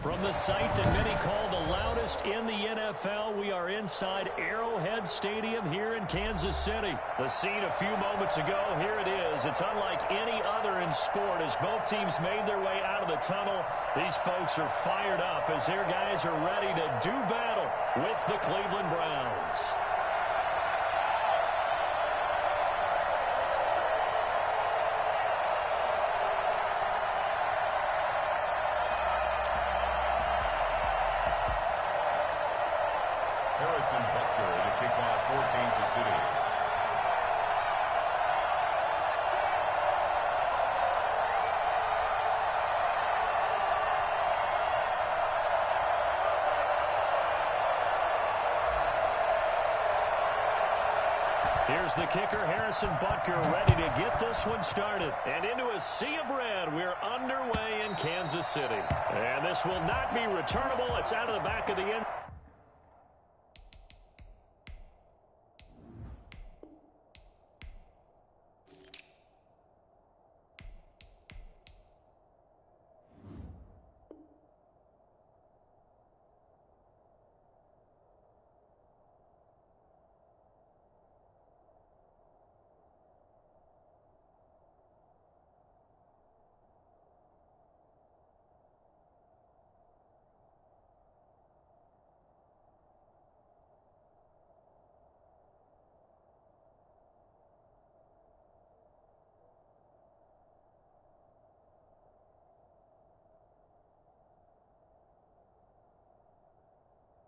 From the site that many call the loudest in the NFL, we are inside Arrowhead Stadium here in Kansas City. The scene a few moments ago, here it is. It's unlike any other in sport as both teams made their way out of the tunnel. These folks are fired up as their guys are ready to do battle with the Cleveland Browns. Harrison Butker to kick off for Kansas City. Here's the kicker, Harrison Butker, ready to get this one started. And into a sea of red, we're underway in Kansas City. And this will not be returnable. It's out of the back of the end.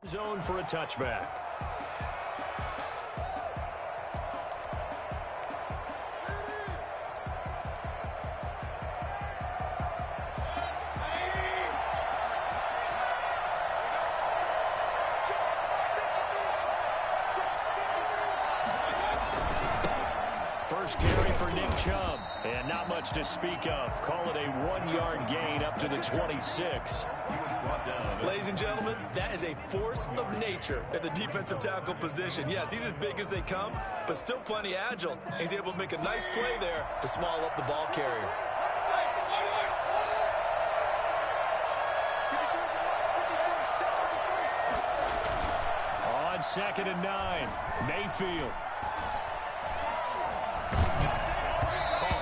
Zone for a touchback. First carry for Nick Chubb, and not much to speak of. Call it a 1-yard gain up to the 26. Ladies and gentlemen, that is a force of nature at the defensive tackle position. Yes, he's as big as they come, but still plenty agile. He's able to make a nice play there to small up the ball carrier. On 2nd and 9, Mayfield.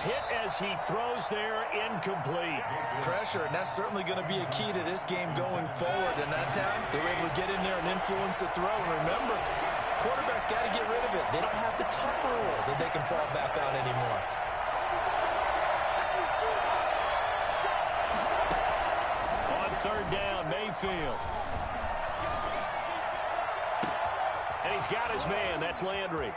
Hit as he throws there, incomplete. Pressure, and that's certainly going to be a key to this game going forward. And that time, they were able to get in there and influence the throw. And remember, quarterbacks got to get rid of it. They don't have the tucker roll that they can fall back on anymore. On 3rd down, Mayfield. And he's got his man. That's Landry.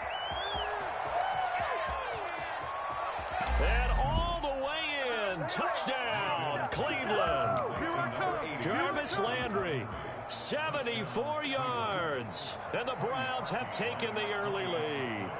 And all the way in. Touchdown, Cleveland. Jarvis Landry, 74 yards. And the Browns have taken the early lead.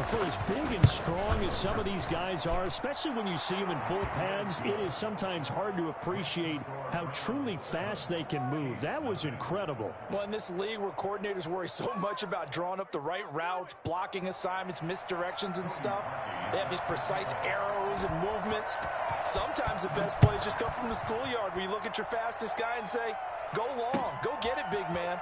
For as big and strong as some of these guys are, especially when you see them in full pads, it is sometimes hard to appreciate how truly fast they can move. That was incredible. Well, in this league where coordinators worry so much about drawing up the right routes, blocking assignments, misdirections and stuff, they have these precise arrows and movements. Sometimes the best plays just come from the schoolyard where you look at your fastest guy and say, go long, go get it, big man.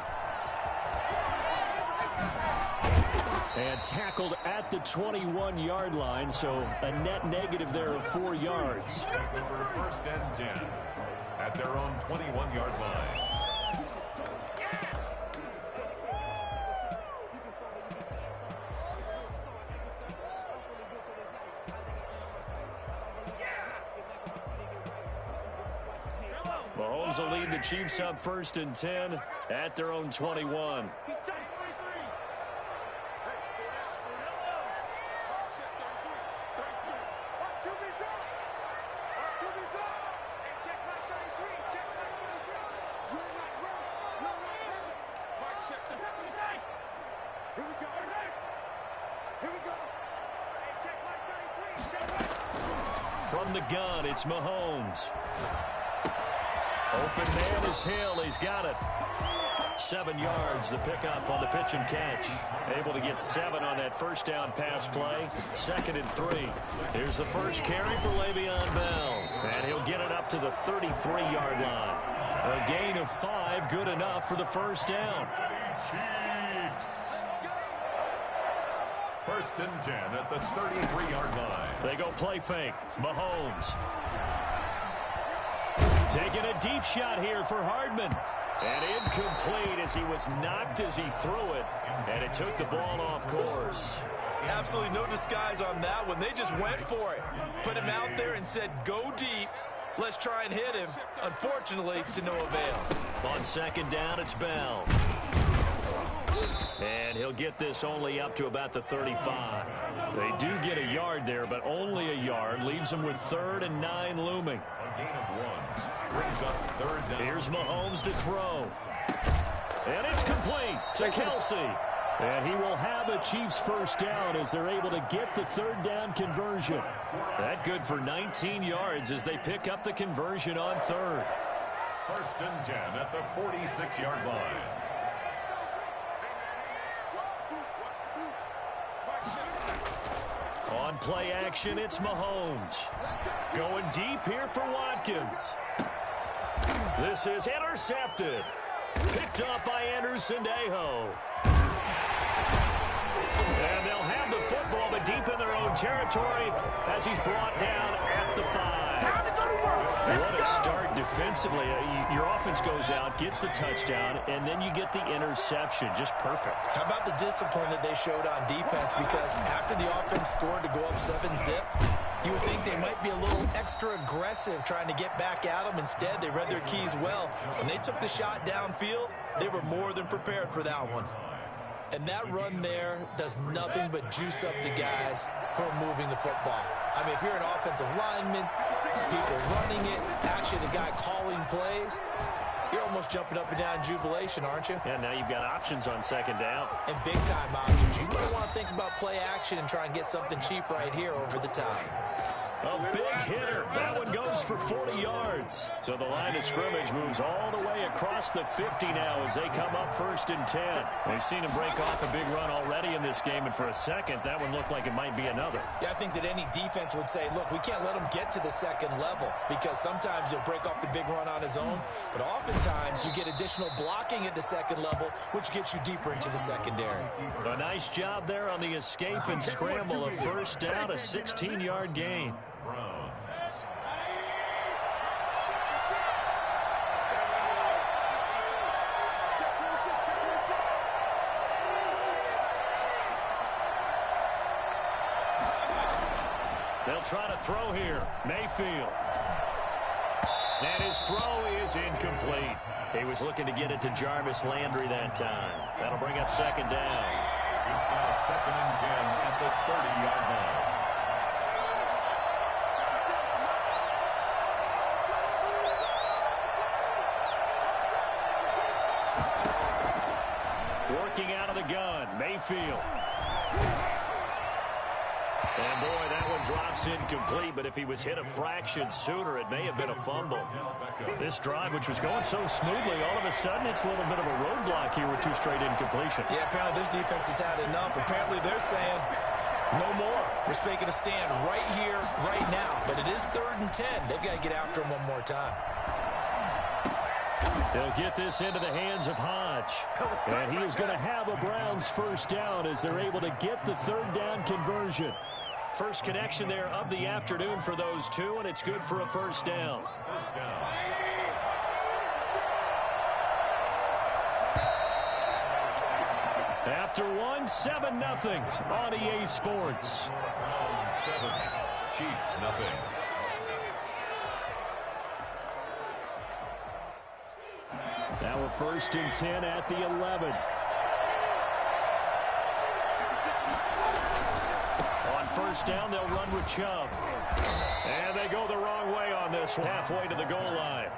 And tackled at the 21-yard line, so a net negative there of 4 yards. For 1st and 10 at their own 21-yard line. Mahomes will lead the Chiefs up 1st and 10 at their own 21. From the gun, it's Mahomes. Open man is Hill. He's got it. 7 yards, the pickup on the pitch and catch. Able to get 7 on that first down pass play. 2nd and 3. Here's the first carry for Le'Veon Bell. And he'll get it up to the 33-yard line. A gain of 5, good enough for the first down. Chiefs. First and 10 at the 33-yard line. They go play fake. Mahomes. Taking a deep shot here for Hardman. And incomplete as he was knocked as he threw it. And it took the ball off course. Absolutely no disguise on that one. They just went for it. Put him out there and said, go deep. Let's try and hit him. Unfortunately, to no avail. On second down, it's Bell. And he'll get this only up to about the 35. They do get a yard there, but only a yard. Leaves them with 3rd and 9 looming. A gain of 1. Brings up 3rd down. Here's Mahomes to throw. And it's complete to Kelsey. And he will have a Chiefs first down as they're able to get the 3rd down conversion. That good for 19 yards as they pick up the conversion on 3rd. First and 10 at the 46-yard line. On play action, it's Mahomes. Going deep here for Watkins. This is intercepted. Picked up by Anderson Aho. And they'll have the football, but deep in their own territory as he's brought down at the 5. What a start defensively. Your offense goes out, gets the touchdown, and then you get the interception. Just perfect. How about the discipline that they showed on defense? Because after the offense scored to go up 7-zip, you would think they might be a little extra aggressive trying to get back at them. Instead, they read their keys well. When they took the shot downfield, they were more than prepared for that one. And that run there does nothing but juice up the guys who are moving the football. I mean, if you're an offensive lineman, people running it, actually the guy calling plays, you're almost jumping up and down in jubilation, aren't you? Yeah, now you've got options on second down. And big-time options. You might want to think about play action and try and get something cheap right here over the top. A big hitter. That one goes for 40 yards. So the line of scrimmage moves all the way across the 50 now as they come up 1st and 10. We've seen him break off a big run already in this game, and for a second, that one looked like it might be another. Yeah, I think that any defense would say, look, we can't let him get to the second level because sometimes he'll break off the big run on his own, but oftentimes you get additional blocking at the second level, which gets you deeper into the secondary. A nice job there on the escape and scramble. A first down, a 16-yard gain. They'll try to throw here. Mayfield. And his throw is incomplete. He was looking to get it to Jarvis Landry that time. That'll bring up second down. It's now 2nd and 10 at the 30-yard line. Working out of the gun, Mayfield. And boy, that one drops incomplete, but if he was hit a fraction sooner, it may have been a fumble. This drive, which was going so smoothly, all of a sudden it's a little bit of a roadblock here with 2 straight incompletions. Yeah, apparently this defense has had enough. Apparently they're saying, no more. We're making a stand right here, right now. But it is 3rd and 10. They've got to get after him one more time. They'll get this into the hands of Hodge. And he is going to have a Browns first down as they're able to get the 3rd down conversion. First connection there of the afternoon for those two, and it's good for a first down. First down. After one, 7-0 on EA Sports. Browns 7, Chiefs 0. Now a 1st and 10 at the 11. On first down, they'll run with Chubb. And they go the wrong way on this one, halfway to the goal line.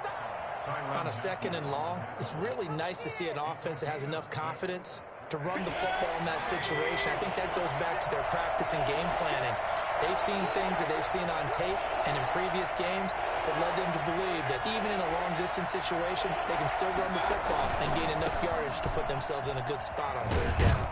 On a 2nd and long, it's really nice to see an offense that has enough confidence to run the football in that situation. I think that goes back to their practice and game planning. They've seen things that they've seen on tape and in previous games that led them to believe that even in a long-distance situation, they can still run the football and gain enough yardage to put themselves in a good spot on 3rd down.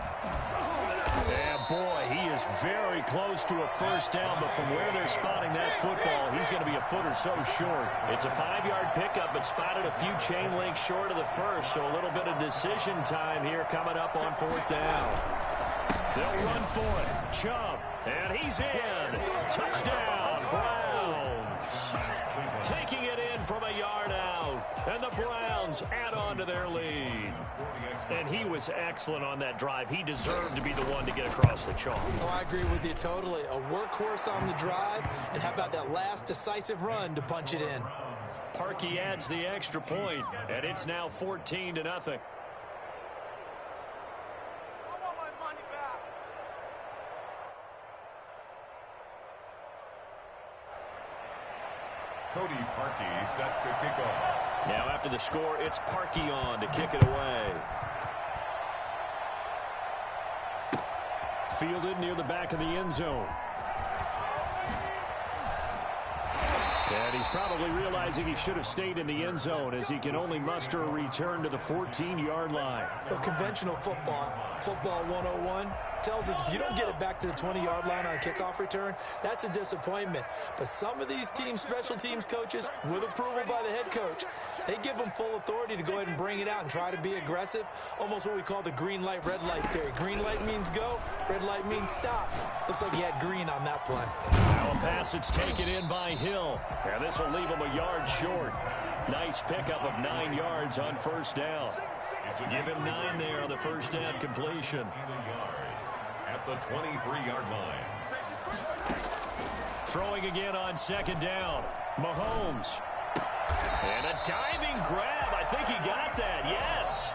And boy, he is was very close to a first down, but from where they're spotting that football, he's going to be a foot or so short. It's a 5-yard pickup, but spotted a few chain links short of the first, so a little bit of decision time here coming up on 4th down. They'll run for it. Chubb, and he's in. Touchdown, Browns. Taking it in from a yard out, and the Browns add on to their lead. And he was excellent on that drive. He deserved to be the one to get across the chalk. Oh, I agree with you totally. A workhorse on the drive, and how about that last decisive run to punch it in? Parkey adds the extra point, and it's now 14-0. Cody Parkey set to kick off. Now after the score, it's Parkey on to kick it away. Fielded near the back of the end zone. And he's probably realizing he should have stayed in the end zone as he can only muster a return to the 14-yard line. Well, conventional football 101, tells us if you don't get it back to the 20-yard line on a kickoff return, that's a disappointment. But some of these special teams coaches, with approval by the head coach, they give them full authority to go ahead and bring it out and try to be aggressive, almost what we call the green light, red light theory. Green light means go, red light means stop. Looks like he had green on that play. Now a pass that's taken in by Hill. And this will leave him a yard short. Nice pickup of 9 yards on first down. Give him 9 there on the first down completion. At the 23-yard line. Throwing again on second down. Mahomes. And a diving grab. I think he got that. Yes.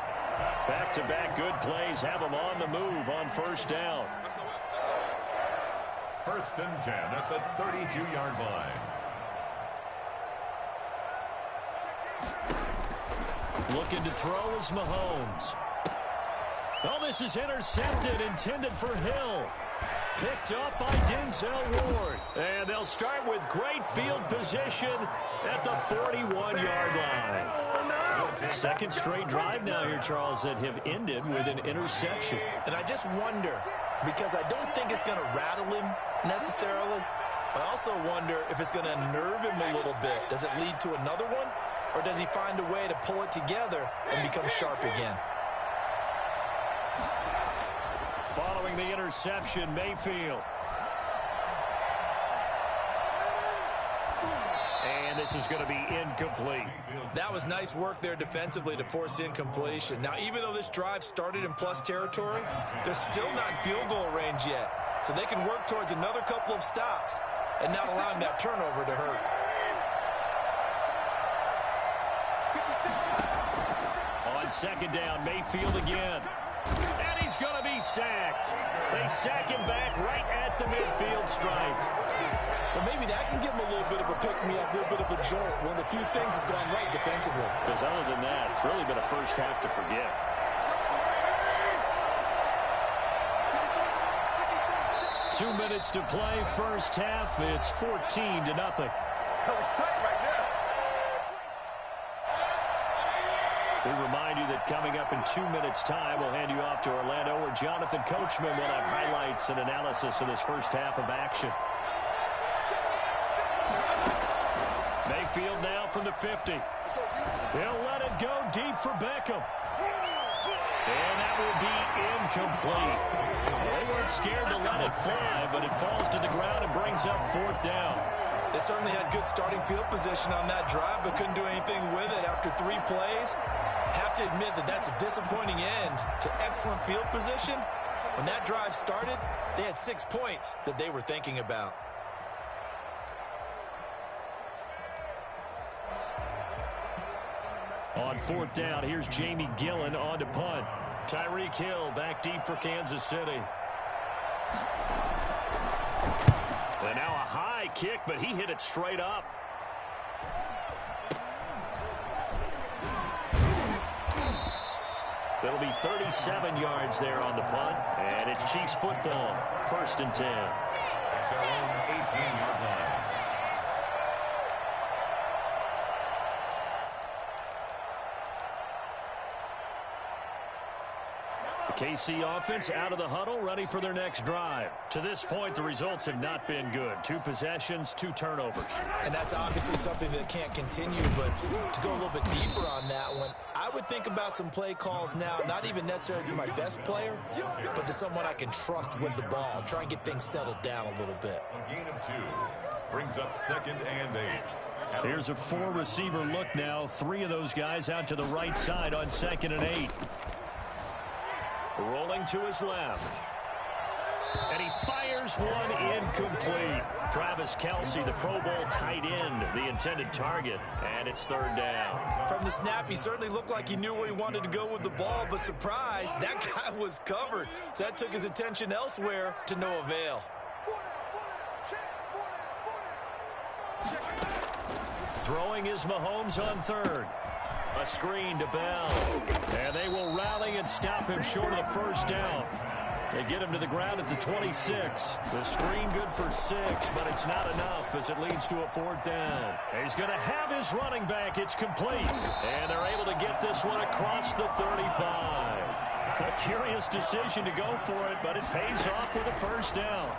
Back-to-back good plays have him on the move on first down. 1st and 10 at the 32-yard line. Looking to throw is Mahomes. Oh, this is intercepted, intended for Hill. Picked up by Denzel Ward. And they'll start with great field position at the 41-yard line. Second straight drive now here, Charles, that have ended with an interception. And I just wonder, because I don't think it's going to rattle him necessarily. I also wonder if it's going to unnerve him a little bit. Does it lead to another one? Or does he find a way to pull it together and become sharp again? Following the interception, Mayfield. And this is going to be incomplete. That was nice work there defensively to force incompletion. Now, even though this drive started in plus territory, they're still not in field goal range yet. So they can work towards another couple of stops and not allowing that turnover to hurt. On second down, Mayfield again. And he's going to be sacked. They sack him back right at the midfield stripe. Well, maybe that can give him a little bit of a pick-me-up, a little bit of a jolt. One of the few things that's gone right defensively. Because other than that, it's really been a first half to forget. Two minutes to play, first half. It's 14-0. We remind you that coming up in 2 minutes' time, we'll hand you off to Orlando, where Jonathan Coachman will have highlights and analysis of this first half of action. Mayfield now from the 50. He'll let it go deep for Beckham. And that will be incomplete. They weren't scared to let it fly, but it falls to the ground and brings up 4th down. They certainly had good starting field position on that drive, but couldn't do anything with it after 3 plays. Have to admit that that's a disappointing end to excellent field position. When that drive started, they had 6 points that they were thinking about. On 4th down, here's Jamie Gillen on to punt. Tyreek Hill back deep for Kansas City. And now a high kick, but he hit it straight up. It'll be 37 yards there on the punt, and it's Chiefs football, 1st and 10. At their own 18-yard line. KC offense out of the huddle, ready for their next drive. To this point, the results have not been good. 2 possessions, 2 turnovers. And that's obviously something that can't continue, but to go a little bit deeper on that one, I would think about some play calls now, not even necessarily to my best player, but to someone I can trust with the ball. Try and get things settled down a little bit. A gain of 2 brings up 2nd and 8. Here's a 4-receiver look now. 3 of those guys out to the right side on 2nd and 8. Rolling to his left. And he fires one incomplete. Travis Kelce, the Pro Bowl tight end, the intended target, and it's 3rd down. From the snap, he certainly looked like he knew where he wanted to go with the ball, but surprise, that guy was covered. So that took his attention elsewhere to no avail. Throwing is Mahomes on 3rd. A screen to Bell. And they will rally and stop him short of the 1st down. They get him to the ground at the 26. The screen good for 6, but it's not enough as it leads to a 4th down. He's going to have his running back. It's complete. And they're able to get this one across the 35. A curious decision to go for it, but it pays off with a 1st down.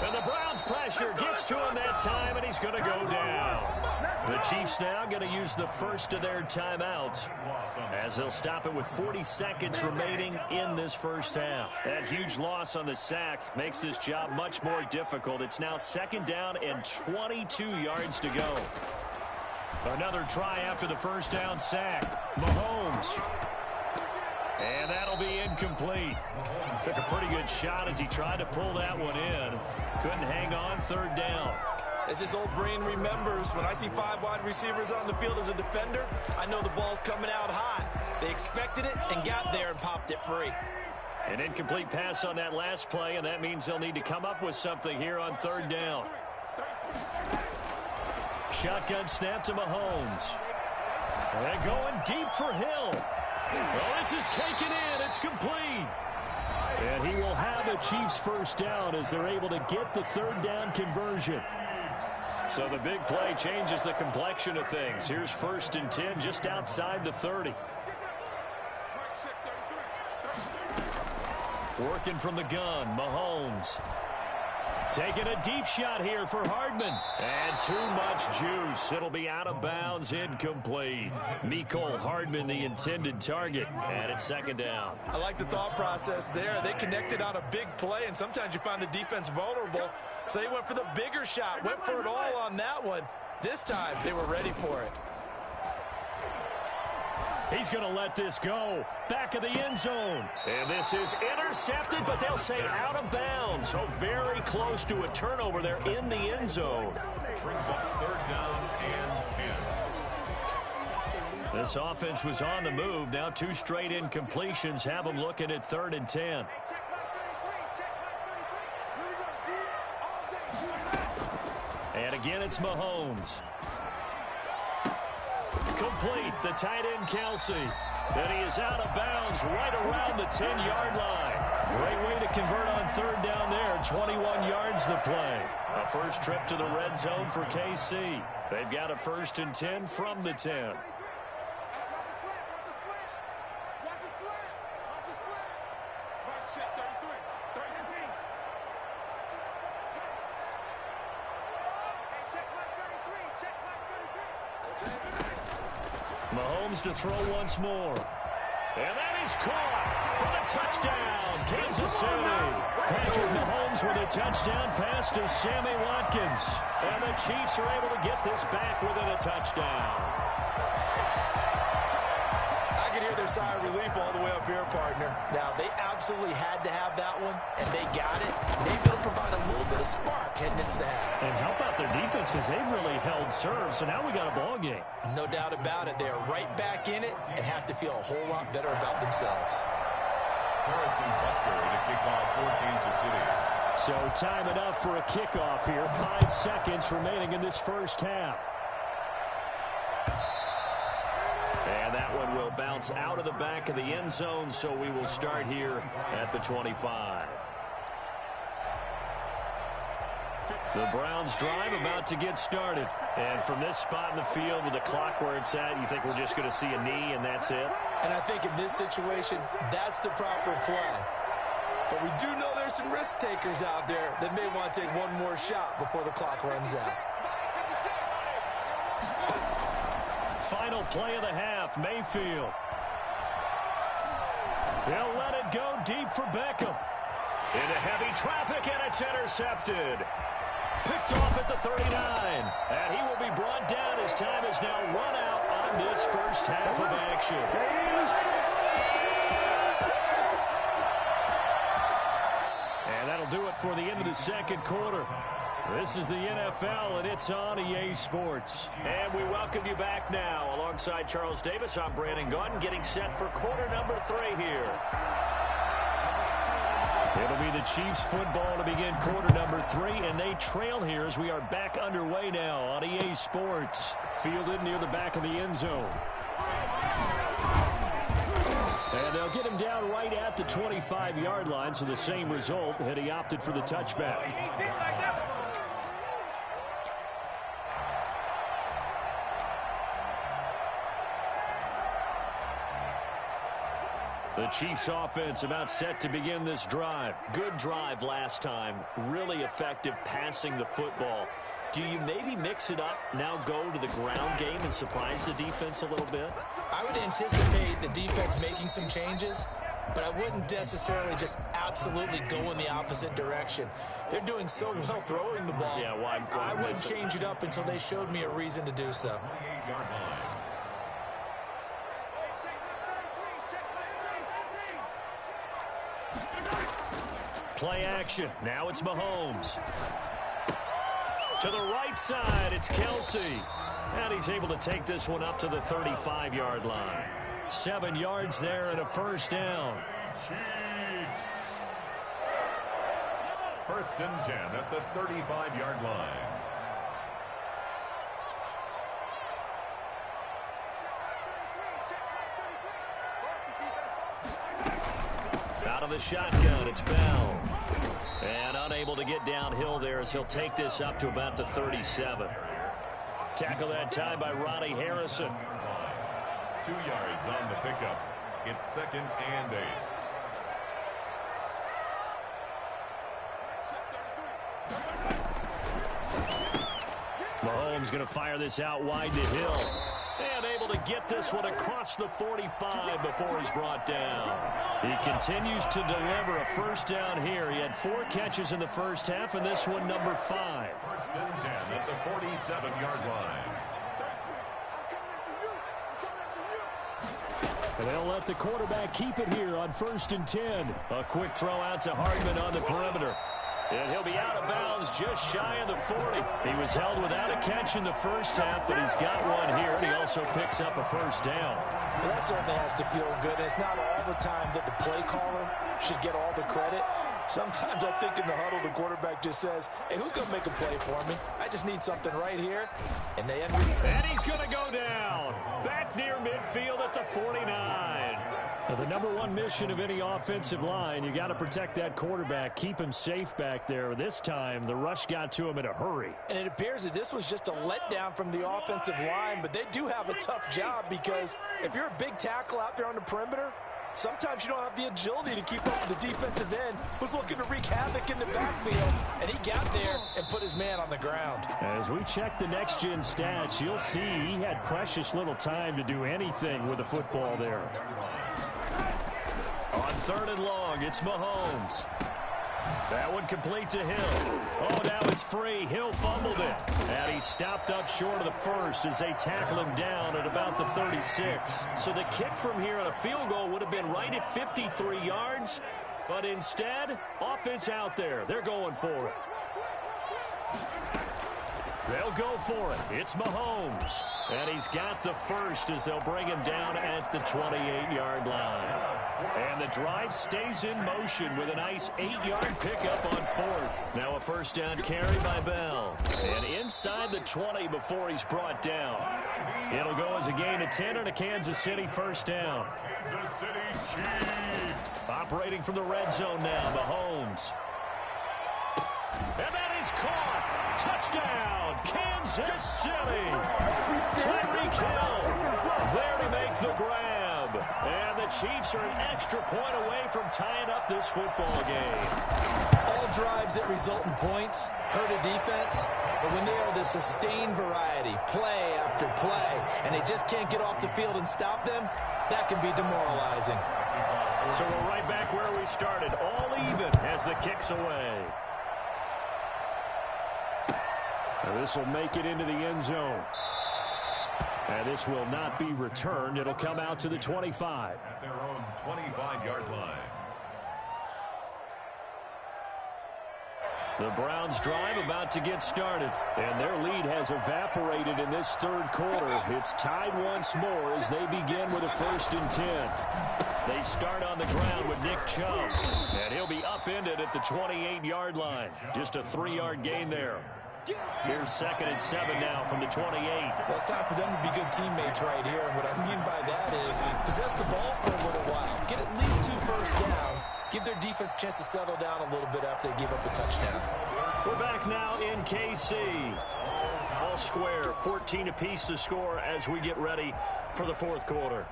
And the Browns pressure gets to him that time, and he's going to go down. The Chiefs now going to use the first of their timeouts as they'll stop it with 40 seconds remaining in this 1st half. That huge loss on the sack makes this job much more difficult. It's now 2nd down and 22 yards to go. Another try after the 1st down sack. Mahomes. And that'll be incomplete. Took a pretty good shot as he tried to pull that one in. Couldn't hang on. 3rd down. As his old brain remembers, when I see 5 wide receivers on the field as a defender, I know the ball's coming out high. They expected it and got there and popped it free. An incomplete pass on that last play, and that means they'll need to come up with something here on 3rd down. Shotgun snap to Mahomes. And going deep for Hill. Well, this is taken in. It's complete. And he will have a Chiefs 1st down as they're able to get the 3rd down conversion. So the big play changes the complexion of things. Here's 1st and 10 just outside the 30. Working from the gun, Mahomes. Taking a deep shot here for Hardman. And too much juice. It'll be out of bounds, incomplete. Mecole Hardman, the intended target, and it's 2nd down. I like the thought process there. They connected on a big play, and sometimes you find the defense vulnerable. So they went for the bigger shot, went for it all on that one. This time, they were ready for it. He's going to let this go. Back of the end zone. And this is intercepted, but they'll say out of bounds. So very close to a turnover there in the end zone. Brings up 3rd down and 10. This offense was on the move. Now 2 straight incompletions have them looking at 3rd and 10. And again, it's Mahomes. Complete, the tight end Kelce. And he is out of bounds right around the 10-yard line. Great way to convert on 3rd down there. 21 yards the play. A first trip to the red zone for KC. They've got a 1st and 10 from the 10. Mahomes to throw once more. And that is caught for the touchdown, Kansas City. Patrick Mahomes with a touchdown pass to Sammy Watkins. And the Chiefs are able to get this back within a touchdown. I can hear their sigh of relief all the way up here, partner. Now, they absolutely had to have that one, and they got it. Maybe it'll provide a little bit of spark heading into the half. And help out their defense because they've really held serve, so now we got a ball game. No doubt about it. They're right back in it and have to feel a whole lot better about themselves. Harrison Butker to kick off for Kansas City. So time it up for a kickoff here. 5 seconds remaining in this 1st half. And that one will bounce out of the back of the end zone, so we will start here at the 25. The Browns drive about to get started. And from this spot in the field with the clock where it's at, you think we're just going to see a knee and that's it? And I think in this situation, that's the proper play. But we do know there's some risk takers out there that may want to take one more shot before the clock runs out. Final play of the half, Mayfield. He'll let it go deep for Beckham. Into heavy traffic, and it's intercepted. Picked off at the 39. And he will be brought down as time has now run out on this first half of action. And that'll do it for the end of the second quarter. This is the NFL, and it's on EA Sports. And we welcome you back now. Alongside Charles Davis, I'm Brandon Gunn, getting set for quarter number 3 here. It'll be the Chiefs football to begin quarter number 3, and they trail here as we are back underway now on EA Sports. Fielded near the back of the end zone. And they'll get him down right at the 25-yard line, so the same result had he opted for the touchback. The Chiefs offense about set to begin this drive. Good drive last time. Really effective passing the football. Do you maybe mix it up, now go to the ground game and surprise the defense a little bit? I would anticipate the defense making some changes, but I wouldn't necessarily just absolutely go in the opposite direction. They're doing so well throwing the ball. Yeah, why I wouldn't change it up until they showed me a reason to do so. Play action. Now it's Mahomes. To the right side, it's Kelsey. And he's able to take this one up to the 35-yard line. 7 yards there and a first down. Chiefs. First and 10 at the 35-yard line. Out of the shotgun, it's Bell. And unable to get downhill there as he'll take this up to about the 37. Tackle that time by Ronnie Harrison. 2 yards on the pickup. It's 2nd and 8. Mahomes going to fire this out wide to Hill. And able to get this one across the 45 before he's brought down. He continues to deliver a first down here. He had 4 catches in the first half, and this one number 5. First and 10 at the 47-yard line. And they'll let the quarterback keep it here on 1st and 10. A quick throw out to Hardman on the perimeter. And he'll be out of bounds just shy of the 40. He was held without a catch in the first half, but he's got one here, and he also picks up a first down. Well, that certainly has to feel good. And it's not all the time that the play caller should get all the credit. Sometimes I think in the huddle, the quarterback just says, hey, who's going to make a play for me? I just need something right here. And they end with... And he's going to go down. Back near midfield at the 49. Now, the number 1 mission of any offensive line, you got to protect that quarterback, keep him safe back there. This time, the rush got to him in a hurry. And it appears that this was just a letdown from the offensive line, but they do have a tough job because if you're a big tackle out there on the perimeter, sometimes you don't have the agility to keep up with the defensive end who's looking to wreak havoc in the backfield, and he got there and put his man on the ground. As we check the next-gen stats, you'll see he had precious little time to do anything with the football there. On 3rd and long, it's Mahomes. That one complete to Hill. Oh, now it's free. Hill fumbled it. And he stopped up short of the first as they tackle him down at about the 36. So the kick from here on a field goal would have been right at 53 yards. But instead, offense out there. They're going for it. They'll go for it. It's Mahomes. And he's got the first as they'll bring him down at the 28-yard line. And the drive stays in motion with a nice 8-yard pickup on 4th. Now a first down carry by Bell. And inside the 20 before he's brought down. It'll go as a gain of 10 and a Kansas City first down. Kansas City Chiefs. Operating from the red zone now, Mahomes. And that is caught. Touchdown, Kansas City. Tyreek Hill there to make the grab. And the Chiefs are an extra point away from tying up this football game. All drives that result in points hurt a defense, but when they are the sustained variety, play after play, and they just can't get off the field and stop them, that can be demoralizing. So we're right back where we started, all even as the kick's away. And this will make it into the end zone. And this will not be returned. It'll come out to the 25. At their own 25-yard line. The Browns drive about to get started, and their lead has evaporated in this third quarter. It's tied once more as they begin with a 1st and 10. They start on the ground with Nick Chubb, and he'll be upended at the 28-yard line. Just a 3-yard gain there. Here's 2nd and 7 now from the 28. Well, it's time for them to be good teammates right here, and what I mean by that is possess the ball for a little while. Get at least 2 first downs. Give their defense a chance to settle down a little bit after they give up a touchdown. We're back now in KC. All square, 14 apiece to score as we get ready for the 4th quarter.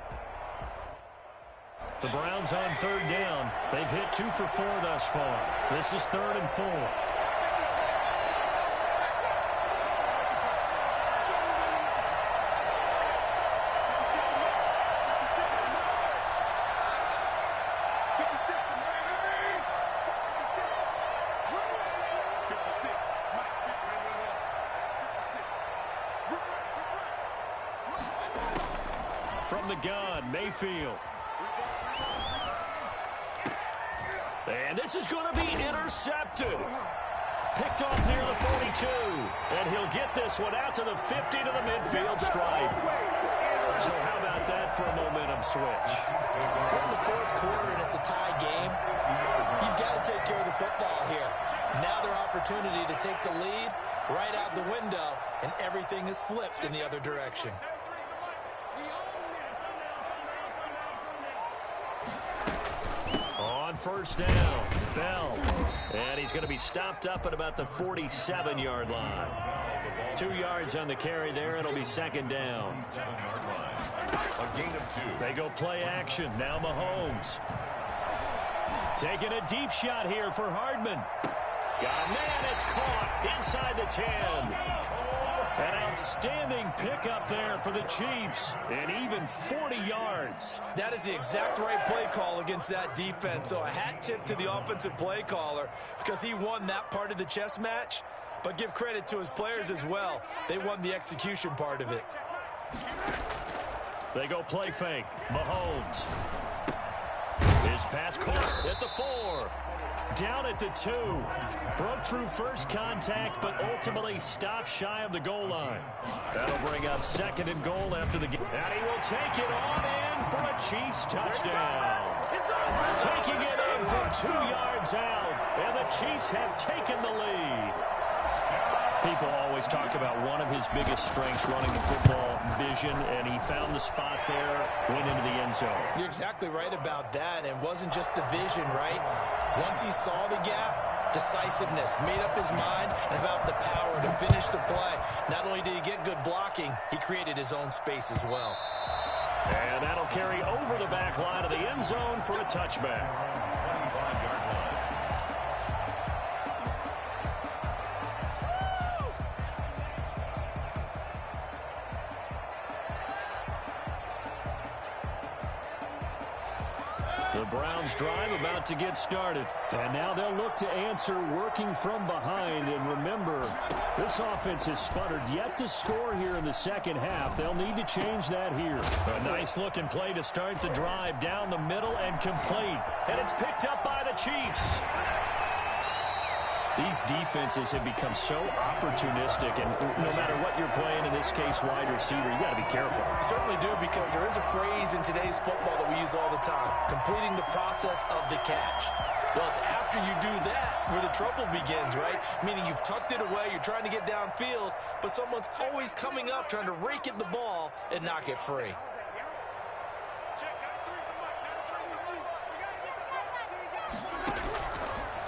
The Browns on 3rd down. They've hit 2 for 4 thus far. This is 3rd and 4. From the gun, Mayfield. And this is going to be intercepted. Picked off near the 42. And he'll get this one out to the 50 to the midfield stripe. So how about that for a momentum switch? We're in the 4th quarter and it's a tie game. You've got to take care of the football here. Now their opportunity to take the lead right out the window, and everything is flipped in the other direction. On 1st down, Bell. And he's going to be stopped up at about the 47-yard line. 2 yards on the carry there. It'll be 2nd down. 7-yard line. A gain of 2. They go play action. Now Mahomes. Taking a deep shot here for Hardman. Got a man, it's caught inside the 10. An outstanding pickup there for the Chiefs, and even 40 yards. That is the exact right play call against that defense. So a hat tip to the offensive play caller because he won that part of the chess match. But give credit to his players as well. They won the execution part of it. They go play fake. Mahomes. His pass caught at the 4. Down at the 2. Broke through first contact, but ultimately stopped shy of the goal line. That'll bring up 2nd and goal after the game. And he will take it on in for a Chiefs touchdown. Taking it in from 2 yards out. And the Chiefs have taken the lead. People always talk about one of his biggest strengths running the football, vision, and he found the spot there, went into the end zone. You're exactly right about that. And it wasn't just the vision, right? Once he saw the gap, decisiveness, made up his mind, and about the power to finish the play. Not only did he get good blocking, he created his own space as well. And that'll carry over the back line of the end zone for a touchback. 25-yard line. The Browns drive about to get started. And now they'll look to answer working from behind. And remember, this offense has sputtered yet to score here in the 2nd half. They'll need to change that here. A nice looking play to start the drive down the middle and complete. And it's picked up by the Chiefs. These defenses have become so opportunistic, and no matter what you're playing, in this case, wide receiver, you got to be careful. Certainly do, because there is a phrase in today's football that we use all the time, completing the process of the catch. Well, it's after you do that where the trouble begins, right? Meaning you've tucked it away, you're trying to get downfield, but someone's always coming up trying to rake at the ball and knock it free.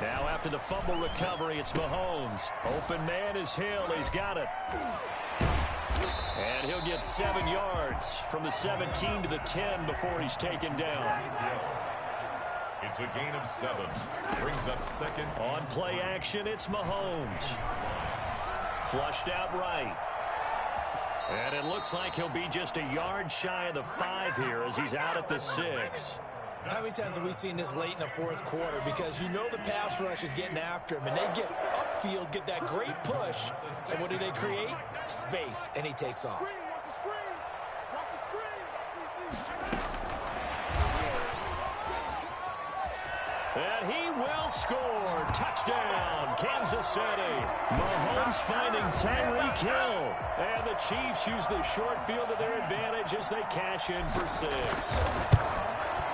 Now after the fumble recovery, it's Mahomes. Open man is Hill. He's got it. And he'll get 7 yards from the 17 to the 10 before he's taken down. It's a gain of 7. Brings up second. On play action, it's Mahomes. Flushed out right. And it looks like he'll be just a yard shy of the 5 here as he's out at the 6. How many times have we seen this late in the fourth quarter? Because you know the pass rush is getting after him, and they get upfield, get that great push, and what do they create? Space, and he takes off. And he will score. Touchdown, Kansas City. Mahomes finding Tyreek Hill. And the Chiefs use the short field to their advantage as they cash in for 6.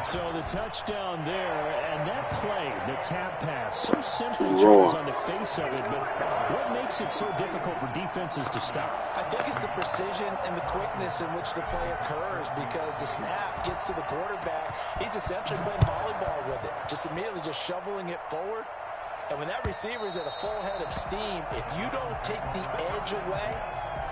So the touchdown there, and that play, the tap pass, so simple on the face of it, but what makes it so difficult for defenses to stop? I think it's the precision and the quickness in which the play occurs, because the snap gets to the quarterback. He's essentially playing volleyball with it, just immediately just shoveling it forward. And when that receiver is at a full head of steam, if you don't take the edge away,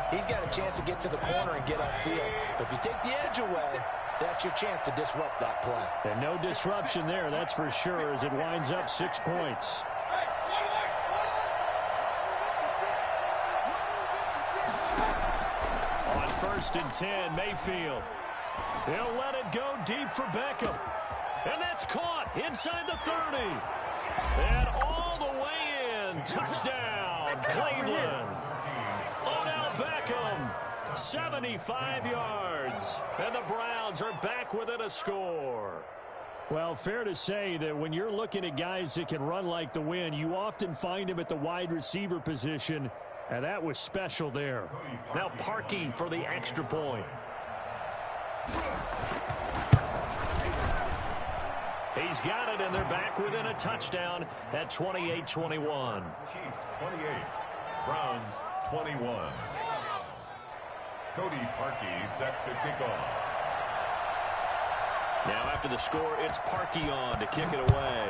he's got a chance to get to the corner and get upfield. But if you take the edge away, that's your chance to disrupt that play. And no disruption there, that's for sure, as it winds up 6 points. On 1st and 10, Mayfield. He'll let it go deep for Beckham. And that's caught inside the 30. And all the way in. Touchdown, Cleveland. Odell Beckham. 75 yards. And the Browns are back within a score. Well, fair to say that when you're looking at guys that can run like the wind, you often find them at the wide receiver position, and that was special there. Now Parkey for the extra point. He's got it, and they're back within a touchdown at 28-21. Chiefs 28, Browns 21. Cody Parkey set to kick off. Now after the score, it's Parkey on to kick it away.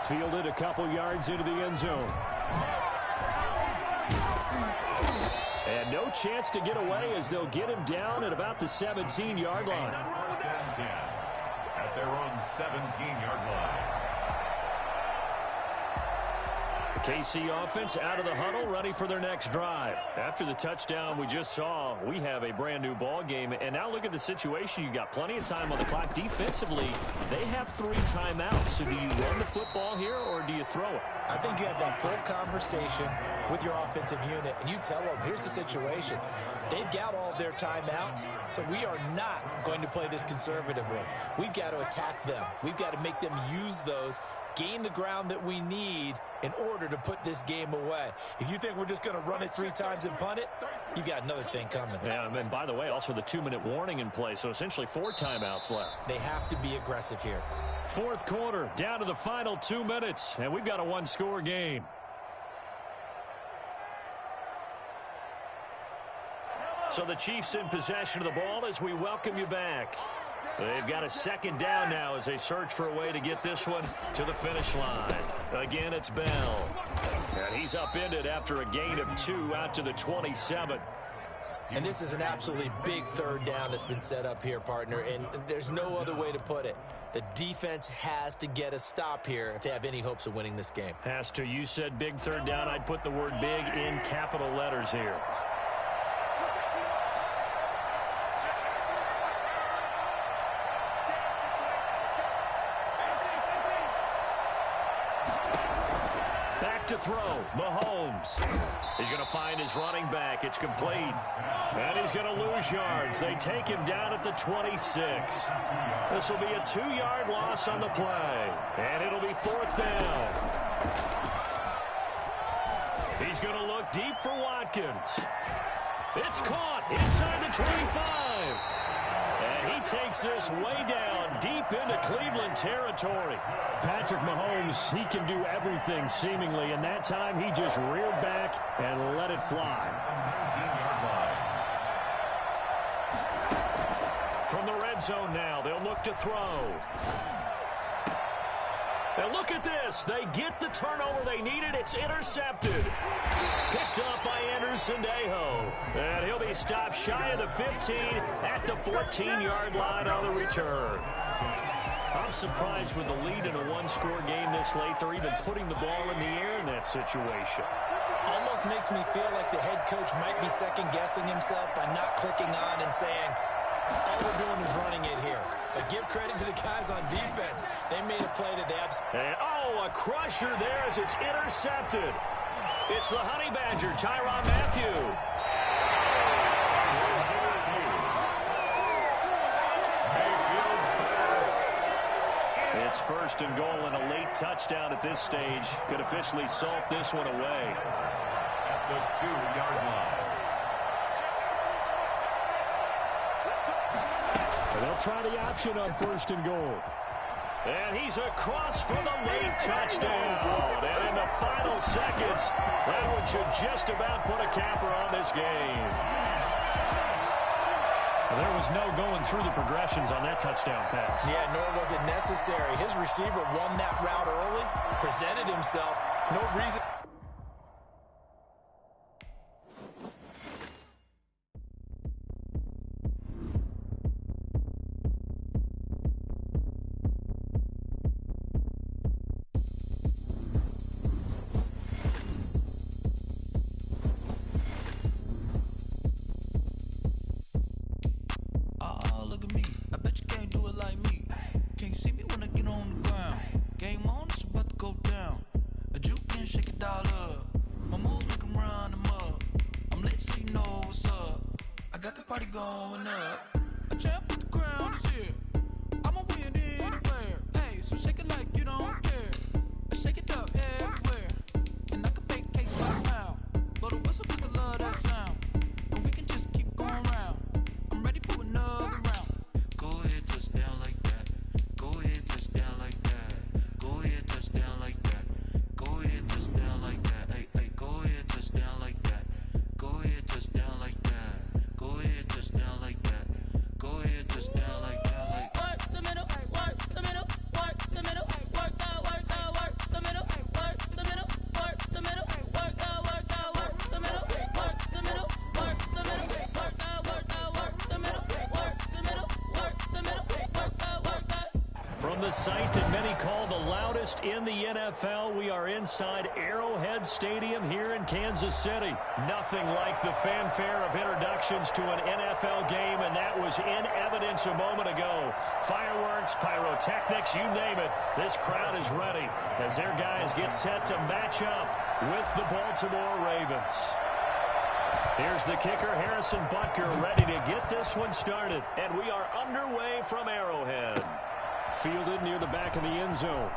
Fielded a couple yards into the end zone. And no chance to get away as they'll get him down at about the 17-yard line. First and 10 at their own 17-yard line. The KC offense out of the huddle, ready for their next drive. After the touchdown we just saw, we have a brand new ball game. And now look at the situation. You've got plenty of time on the clock. Defensively, they have 3 timeouts. So do you run the football here or do you throw it? I think you have that full conversation with your offensive unit, and you tell them, here's the situation. They've got all of their timeouts, so we are not going to play this conservatively. We've got to attack them. We've got to make them use those, gain the ground that we need in order to put this game away. If you think we're just going to run it 3 times and punt it, you got another thing coming. Yeah, and by the way, also the 2-minute warning in play, so essentially 4 timeouts left. They have to be aggressive here. Fourth quarter, down to the final 2 minutes, and we've got a 1-score game. So the Chiefs in possession of the ball as we welcome you back. They've got a second down now as they search for a way to get this one to the finish line. Again, it's Bell. And he's upended after a gain of 2 out to the 27. And this is an absolutely big third down that's been set up here, partner, and there's no other way to put it. The defense has to get a stop here if they have any hopes of winning this game. Has to. You said big third down. I'd put the word big in capital letters here. To throw, Mahomes. He's going to find his running back. It's complete. And he's going to lose yards. They take him down at the 26. This will be a 2-yard loss on the play. And it'll be 4th down. He's going to look deep for Watkins. It's caught inside the 25. And he takes this way down deep into Cleveland territory. Patrick Mahomes, he can do everything seemingly, and that time he just reared back and let it fly. 19-yard line. From the red zone now, they'll look to throw. And look at this. They get the turnover they needed. It's intercepted. Picked up by Anderson-Dejo. And he'll be stopped shy of the 15 at the 14-yard line on the return. I'm surprised with the lead in a one-score game this late. They're even putting the ball in the air in that situation. Almost makes me feel like the head coach might be second-guessing himself by not clicking on and saying, all we're doing is running it here. But give credit to the guys on defense. They made a play that they absolutely... A crusher there as it's intercepted. It's the Honey Badger, Tyrann Mathieu. It's first and goal and a late touchdown at this stage. Could officially salt this one away. At the 2-yard line. And they'll try the option on first and goal. And he's across for the late touchdown. And in the final seconds, that one should just about put a capper on this game. There was no going through the progressions on that touchdown pass. Yeah, nor was it necessary. His receiver won that route early, presented himself. No reason... The sight that many call the loudest in the NFL. We are inside Arrowhead Stadium here in Kansas City. Nothing like the fanfare of introductions to an NFL game, and that was in evidence a moment ago. Fireworks, pyrotechnics, you name it. This crowd is ready as their guys get set to match up with the Baltimore Ravens. Here's the kicker, Harrison Butker, ready to get this one started. And we are underway from Arrowhead. Fielded near the back of the end zone.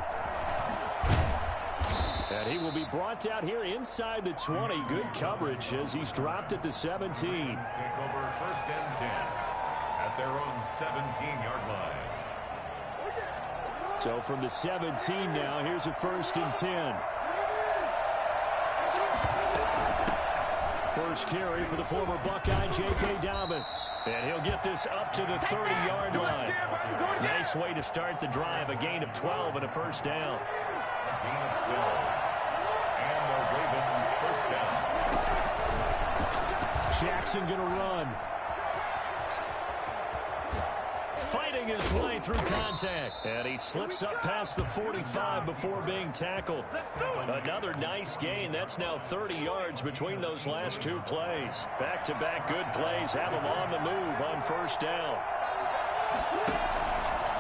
And he will be brought out here inside the 20. Good coverage as he's dropped at the 17. Take over first and 10 at their own 17-yard line. So from the 17 now, here's a first and 10. First carry for the former Buckeye, J.K. Dobbins. And he'll get this up to the 30-yard line. Nice way to start the drive. A gain of 12 and a first down. A gain of 12. And the Ravens first down. Jackson going to run. Fighting his way through contact. And he slips up past the 45 before being tackled. Another nice gain. That's now 30 yards between those last two plays. Back-to-back good plays have him on the move on first down.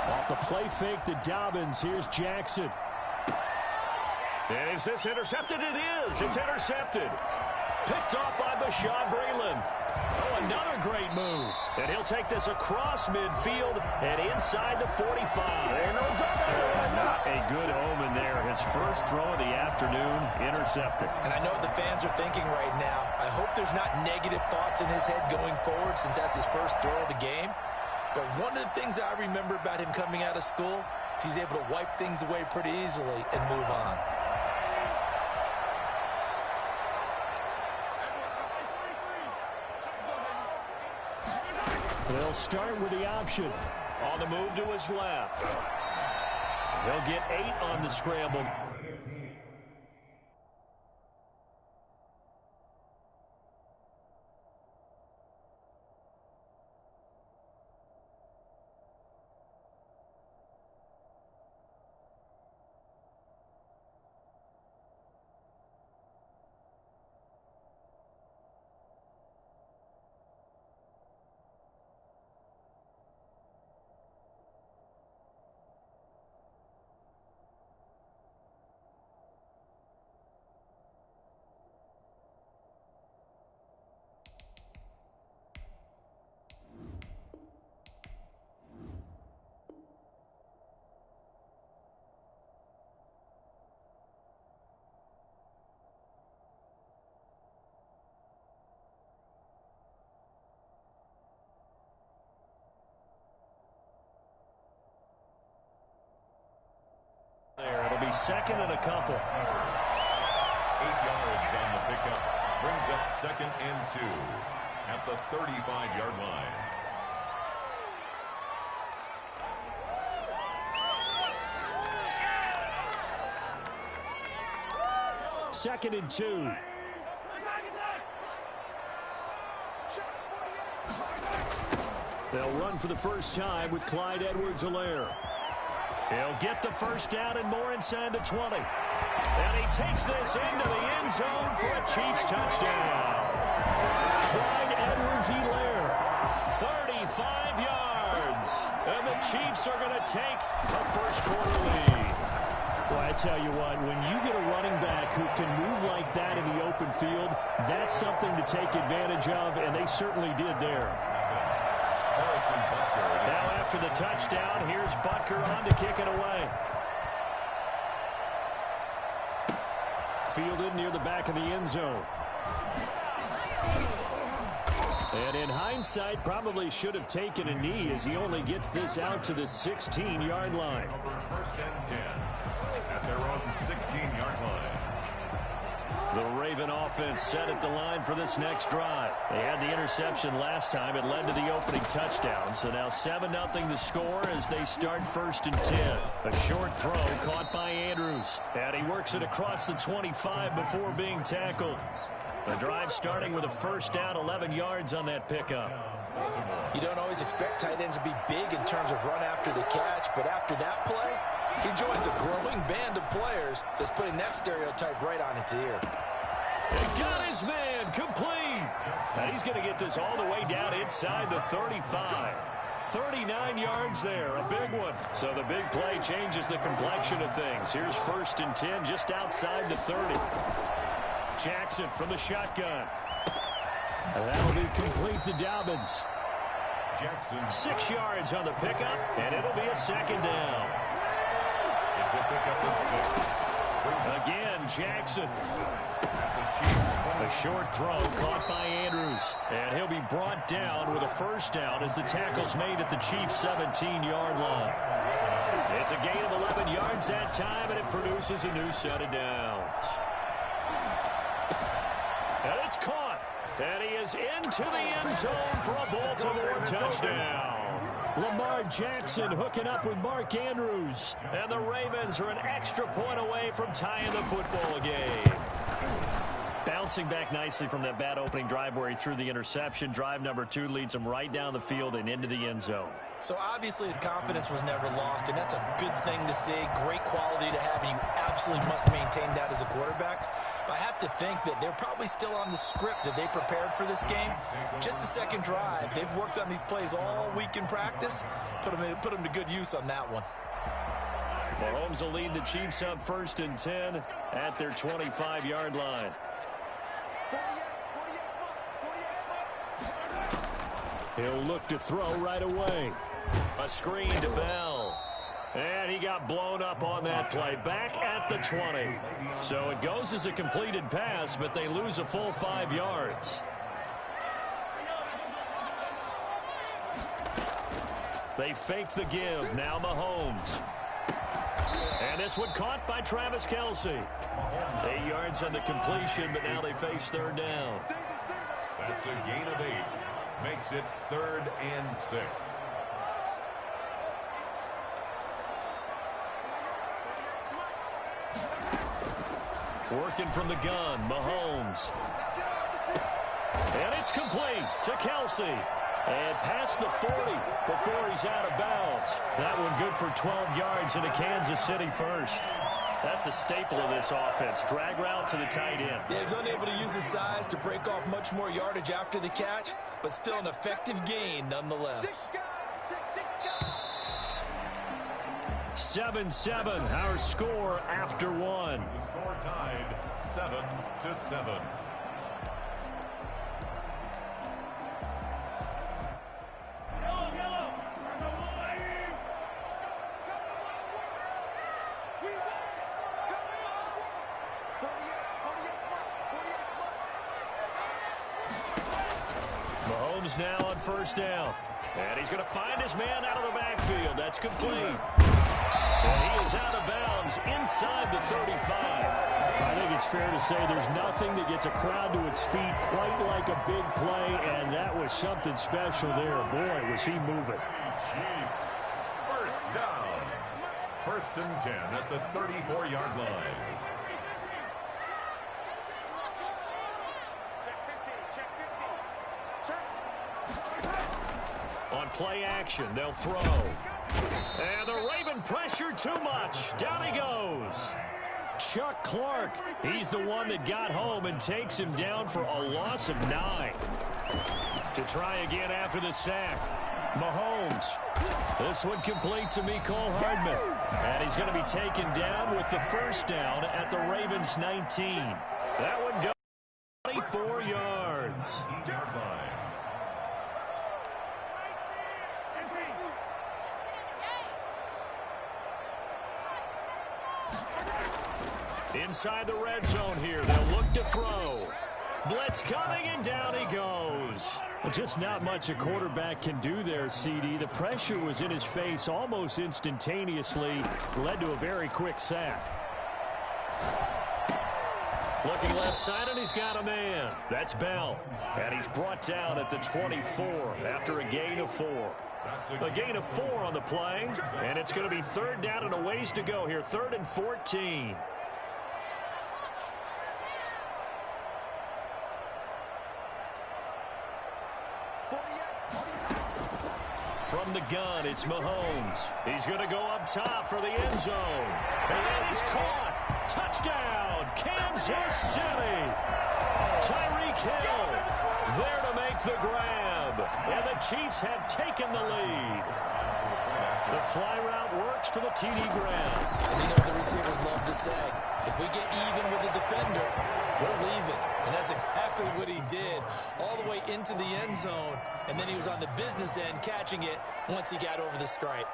Off the play fake to Dobbins. Here's Jackson. And is this intercepted? It is. It's intercepted. Picked off by Bashaud Breeland. Oh, another great move. And he'll take this across midfield and inside the 45. Not a good omen there. His first throw of the afternoon, intercepted. And I know what the fans are thinking right now. I hope there's not negative thoughts in his head going forward since that's his first throw of the game. But one of the things I remember about him coming out of school is he's able to wipe things away pretty easily and move on. They'll start with the option. On the move to his left. He'll get 8 on the scramble. It'll be second and a couple. 8 yards on the pickup. Brings up second and 2 at the 35-yard line. Second and 2. They'll run for the first time with Clyde Edwards-Helaire. He'll get the first down and more inside the 20. And he takes this into the end zone for a Chiefs touchdown. Clyde Edwards-Helaire, 35 yards. And the Chiefs are going to take a first quarter lead. Well, I tell you what, when you get a running back who can move like that in the open field, that's something to take advantage of, and they certainly did there. Now after the touchdown, here's Butker on to kick it away. Fielded near the back of the end zone. And in hindsight, probably should have taken a knee as he only gets this out to the 16-yard line. First and 10 at their own 16-yard line. The Raven offense set at the line for this next drive. They had the interception last time. It led to the opening touchdown. So now 7-0 the score as they start first and 10. A short throw caught by Andrews. And he works it across the 25 before being tackled. The drive starting with a first down, 11 yards on that pickup. You don't always expect tight ends to be big in terms of run after the catch, but after that play, he joins a growing band of players that's putting that stereotype right on its ear. He got his man complete. And he's going to get this all the way down inside the 35. 39 yards there, a big one. So the big play changes the complexion of things. Here's first and 10 just outside the 30. Jackson from the shotgun. And that'll be complete to Dobbins. Jackson. 6 yards on the pickup, and it'll be a second down. It's a pickup of 6. Again, Jackson. A short throw caught by Andrews. And he'll be brought down with a first down as the tackle's made at the Chiefs' 17-yard line. It's a gain of 11 yards that time, and it produces a new set of downs. And it's caught. And he is into the end zone for a Baltimore touchdown. Lamar Jackson hooking up with Mark Andrews. And the Ravens are an extra point away from tying the football game. Bouncing back nicely from that bad opening drive where he threw the interception. Drive number 2 leads him right down the field and into the end zone. So obviously his confidence was never lost, and that's a good thing to see. Great quality to have, and you absolutely must maintain that as a quarterback. But I have to think that they're probably still on the script that they prepared for this game. Just the second drive. They've worked on these plays all week in practice. Put them to good use on that one. Mahomes will lead the Chiefs up first and 10 at their 25-yard line. He'll look to throw right away. A screen to Bell. And he got blown up on that play. Back at the 20. So it goes as a completed pass, but they lose a full 5 yards. They fake the give. Now Mahomes. And this one caught by Travis Kelce. 8 yards on the completion, but now they face third down. That's a gain of 8. Makes it 3rd and 6. Working from the gun, Mahomes. And it's complete to Kelsey. And past the 40 before he's out of bounds. That one good for 12 yards into Kansas City first. That's a staple of this offense. Drag route to the tight end. Yeah, he was unable to use his size to break off much more yardage after the catch, but still an effective gain nonetheless. 7-7, our score after one. The score tied 7-7. Mahomes now on first down. And he's going to find his man out of the backfield. That's complete. And he is out of bounds inside the 35. I think it's fair to say there's nothing that gets a crowd to its feet quite like a big play, and that was something special there. Boy, was he moving. Chiefs, first down. First and 10 at the 34-yard line. On play action, they'll throw. And the Raven pressure too much. Down he goes. Chuck Clark, he's the one that got home and takes him down for a loss of 9. To try again after the sack. Mahomes. This one complete to Mecole Hardman. And he's going to be taken down with the first down at the Ravens 19. That one goes 24 yards. Inside the red zone here. They'll look to throw. Blitz coming, and down he goes. Well, just not much a quarterback can do there, CD. The pressure was in his face almost instantaneously. Led to a very quick sack. Looking left side, and he's got a man. That's Bell. And he's brought down at the 24 after a gain of 4. A gain of 4 on the play. And it's going to be third down and a ways to go here. 3rd and 14. From the gun, it's Mahomes. He's going to go up top for the end zone. And he's caught. Touchdown, Kansas City. Tyreek Hill there to make the grab. And the Chiefs have taken the lead. The fly route works for the TD grab. And you know the receivers love to say, if we get even with the defender, we're leaving. And that's exactly what he did, all the way into the end zone. And then he was on the business end catching it once he got over the stripe.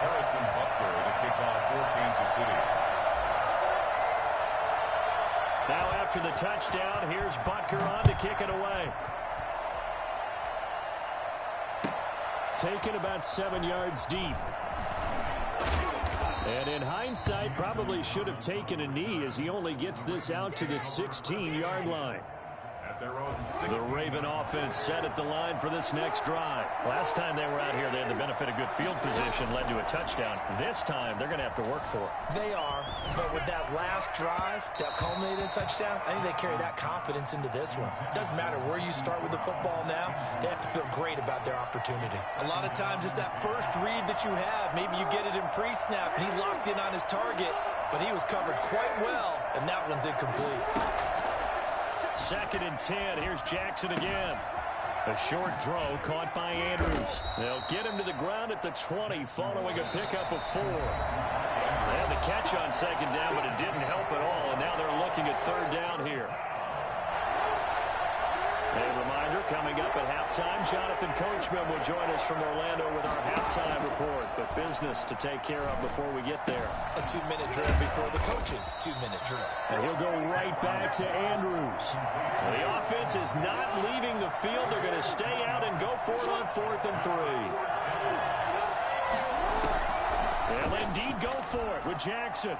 Harrison Butker to kick off for Kansas City. Now after the touchdown, here's Butker on to kick it away. Taken about 7 yards deep. And in hindsight, probably should have taken a knee as he only gets this out to the 16-yard line. At their own 16. The Raven offense set at the line for this next drive. Last time they were out here, they had the benefit of good field position, led to a touchdown. This time, they're going to have to work for it. They are, but with that last drive that culminated in a touchdown, I think they carry that confidence into this one. Doesn't matter where you start with the football now, they have to feel great about their opportunity. A lot of times, it's that first read that you have. Maybe you get it in pre-snap, and he locked in on his target, but he was covered quite well, and that one's incomplete. 2nd and 10. Here's Jackson again. A short throw caught by Andrews. They'll get him to the ground at the 20 following a pickup of 4. They had the catch on 2nd down, but it didn't help at all, and now they're looking at 3rd down here. A reminder, coming up at halftime, Jonathan Coachman will join us from Orlando with our halftime report, but business to take care of before we get there. A 2-minute drill before the coach's 2-minute drill. And he'll go right back to Andrews. The offense is not leaving the field. They're going to stay out and go for it on 4th and 3. They'll indeed go for it with Jackson.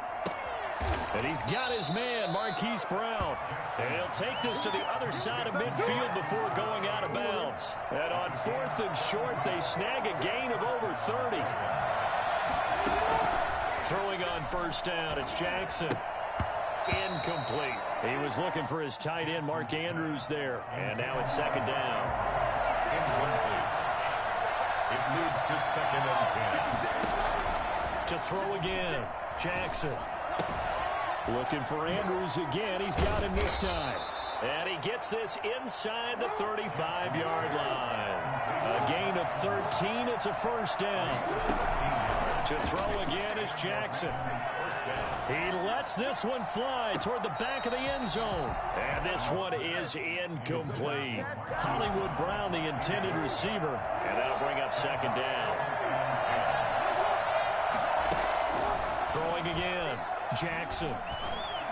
And he's got his man, Marquise Brown. And he'll take this to the other side of midfield before going out of bounds. And on 4th and short, they snag a gain of over 30. Throwing on first down, it's Jackson. Incomplete. He was looking for his tight end, Mark Andrews, there. And now it's 2nd down. Incomplete. It leads to 2nd and 10. To throw again, Jackson. Looking for Andrews again. He's got him this time. And he gets this inside the 35-yard line. A gain of 13. It's a first down. To throw again is Jackson. He lets this one fly toward the back of the end zone. And this one is incomplete. Hollywood Brown, the intended receiver. And that'll bring up 2nd down. Throwing again, Jackson.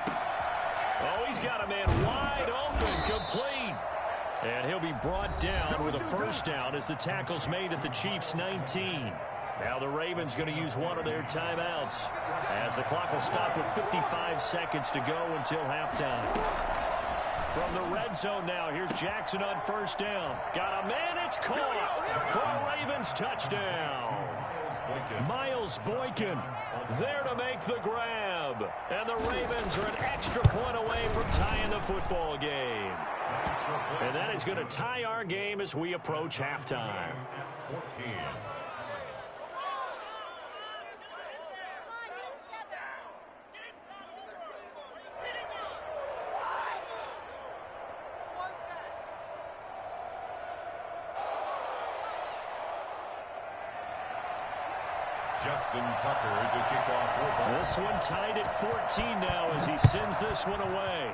Oh, he's got a man wide open, complete. And he'll be brought down with a first down as the tackle's made at the Chiefs' 19. Now the Ravens going to use one of their timeouts as the clock will stop with 55 seconds to go until halftime. From the red zone now, here's Jackson on first down. Got a man, it's caught for a Ravens touchdown. Miles Boykin there to make the grab. And the Ravens are an extra point away from tying the football game. And that is going to tie our game as we approach halftime. 14. Justin Tucker to kick off. This one tied at 14 now as he sends this one away.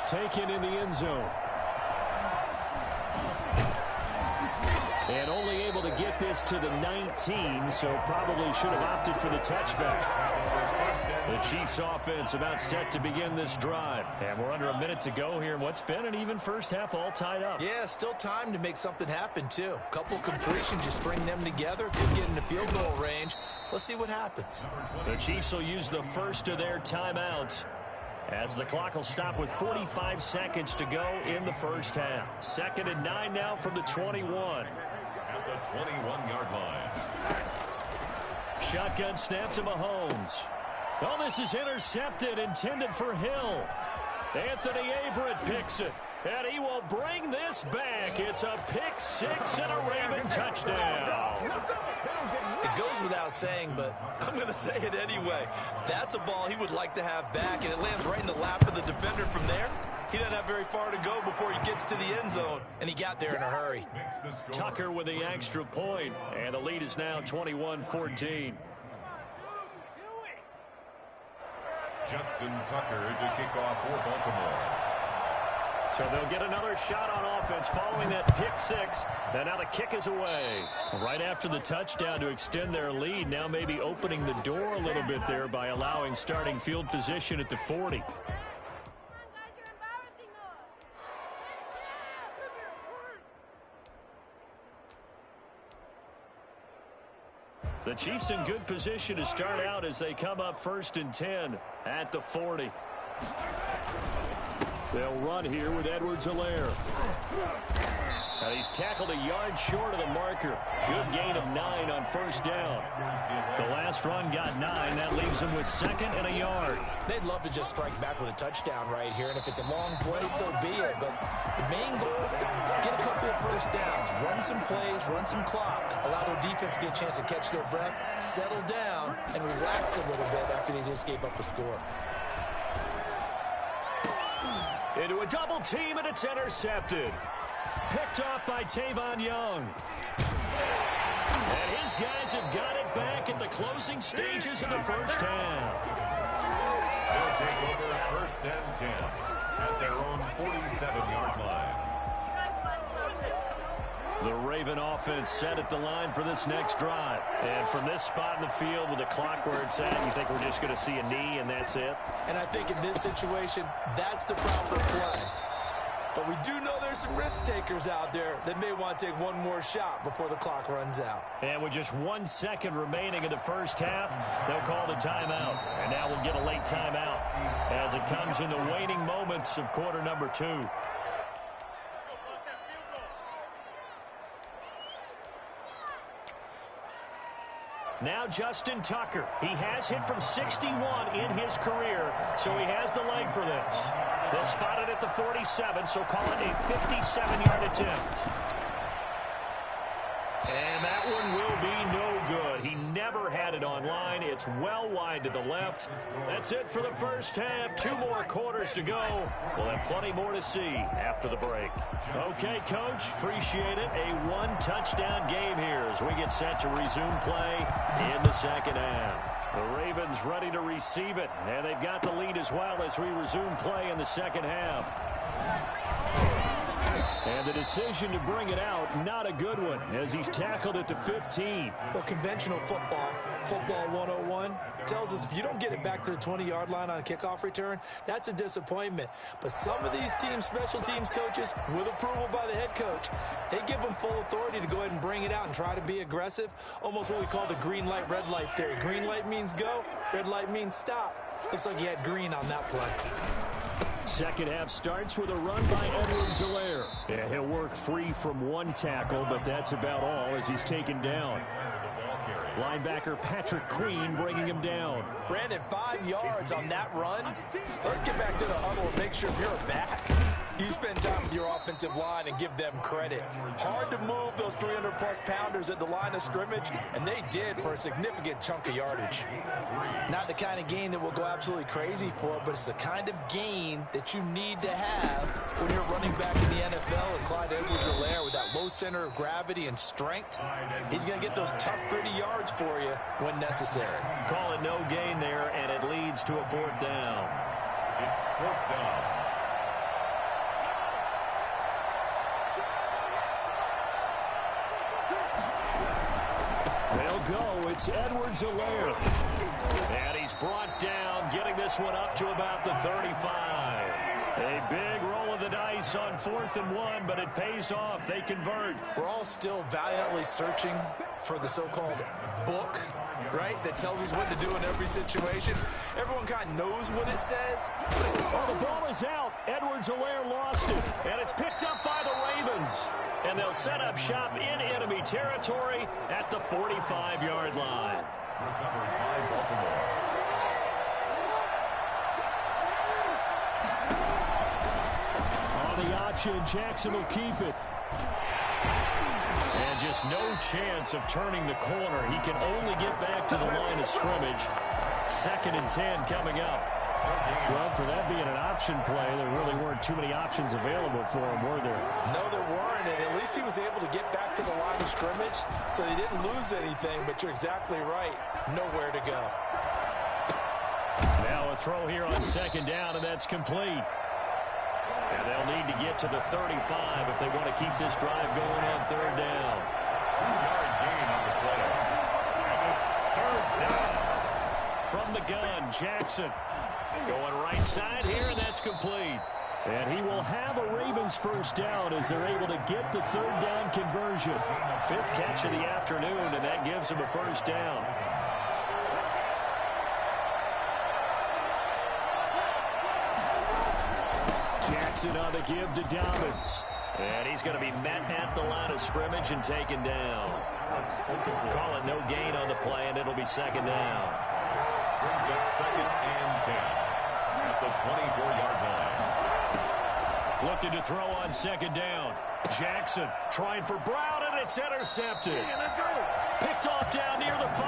Taken in the end zone. And only able to get this to the 19, so probably should have opted for the touchback. The Chiefs offense about set to begin this drive. And we're under a minute to go here in what's been an even first half, all tied up. Yeah, still time to make something happen, too. Couple completions, you string them together, could get into field goal range. Let's see what happens. The Chiefs will use the first of their timeouts as the clock will stop with 45 seconds to go in the first half. 2nd and 9 now from the 21. At the 21-yard line. Shotgun snap to Mahomes. Well, this is intercepted, intended for Hill. Anthony Averett picks it, and he will bring this back. It's a pick six and a Raven touchdown. It goes without saying, but I'm going to say it anyway. That's a ball he would like to have back, and it lands right in the lap of the defender from there. He doesn't have very far to go before he gets to the end zone, and he got there in a hurry. Tucker with the extra point, and the lead is now 21-14. Justin Tucker to kick off for Baltimore. So they'll get another shot on offense following that pick six. And now the kick is away. Right after the touchdown to extend their lead, now maybe opening the door a little bit there by allowing starting field position at the 40. The Chiefs in good position to start out as they come up 1st and 10 at the 40. They'll run here with Edwards-Helaire. And he's tackled a yard short of the marker. Good gain of 9 on first down. The last run got 9. That leaves them with 2nd and a yard. They'd love to just strike back with a touchdown right here, and if it's a long play, so be it. But the main goal, get a couple of first downs, run some plays, run some clock, allow their defense to get a chance to catch their breath, settle down, and relax a little bit after they just gave up a score. Into a double team, and it's intercepted. Picked off by Tavon Young. And his guys have got it back at the closing stages of the first half. They'll take over 1st and 10 at their own 47-yard line. The Raven offense set at the line for this next drive. And from this spot in the field with the clock where it's at, you think we're just going to see a knee and that's it? And I think in this situation, that's the proper play. But we do know there's some risk takers out there that may want to take one more shot before the clock runs out. And with just 1 second remaining in the first half, they'll call the timeout. And now we'll get a late timeout as it comes in the waning moments of quarter number 2. Now Justin Tucker. He has hit from 61 in his career, so he has the leg for this. They'll spot it at the 47, so call it a 57-yard attempt. And that one will be no good. He never had it on line. It's well wide to the left. That's it for the first half. 2 more quarters to go. We'll have plenty more to see after the break. Okay, Coach, appreciate it. A 1-touchdown game here as we get set to resume play in the second half. The Ravens ready to receive it, and they've got the lead as well as we resume play in the second half. And the decision to bring it out, not a good one, as he's tackled at the 15. Well, conventional football 101, tells us if you don't get it back to the 20-yard line on a kickoff return, that's a disappointment. But some of these teams, special teams coaches, with approval by the head coach, they give them full authority to go ahead and bring it out and try to be aggressive, almost what we call the green light, red light theory. Green light means go, red light means stop. Looks like he had green on that play. Second half starts with a run by Edwards-Helaire. Yeah, he'll work free from 1 tackle, but that's about all as he's taken down. Linebacker Patrick Queen bringing him down. Brandon, 5 yards on that run. Let's get back to the huddle and make sure if you're back, you spend time with your offensive line and give them credit. Hard to move those 300-plus pounders at the line of scrimmage, and they did for a significant chunk of yardage. Not the kind of gain that we'll go absolutely crazy for, but it's the kind of gain that you need to have when you're running back in the NFL. And Clyde Edwards-Helaire, with that low center of gravity and strength, he's going to get those tough, gritty yards for you when necessary. Call it no gain there, and it leads to a 4th down. It's 4th down. They'll go. It's Edwards-Helaire. And he's brought down, getting this one up to about the 35. A big roll of the dice on 4th and 1, but it pays off. They convert. We're all still valiantly searching for the so-called book, right, that tells us what to do in every situation. Everyone kind of knows what it says. Oh, the ball is out. Edwards-Helaire lost it. And it's picked up by the Ravens. And they'll set up shop in enemy territory at the 45-yard line. Recovered by Baltimore. On the option, Jackson will keep it. And just no chance of turning the corner. He can only get back to the line of scrimmage. 2nd and 10 coming up. Well, for that being an option play, there really weren't too many options available for him, were there? No, there weren't, and at least he was able to get back to the line of scrimmage, so he didn't lose anything, but you're exactly right. Nowhere to go. Now a throw here on 2nd down, and that's complete. And they'll need to get to the 35 if they want to keep this drive going on 3rd down. 2-yard gain on the play. And it's 3rd down. From the gun, Jackson going right side here, and that's complete. And he will have a Ravens 1st down as they're able to get the 3rd down conversion. 5th catch of the afternoon, and that gives him a 1st down. Jackson on the give to Dobbins. And he's going to be met at the line of scrimmage and taken down. Call it no gain on the play, and it'll be 2nd down. Brings up 2nd and 10 at the 24-yard line. Looking to throw on 2nd down. Jackson trying for Brown, and it's intercepted. Picked off down near the 5.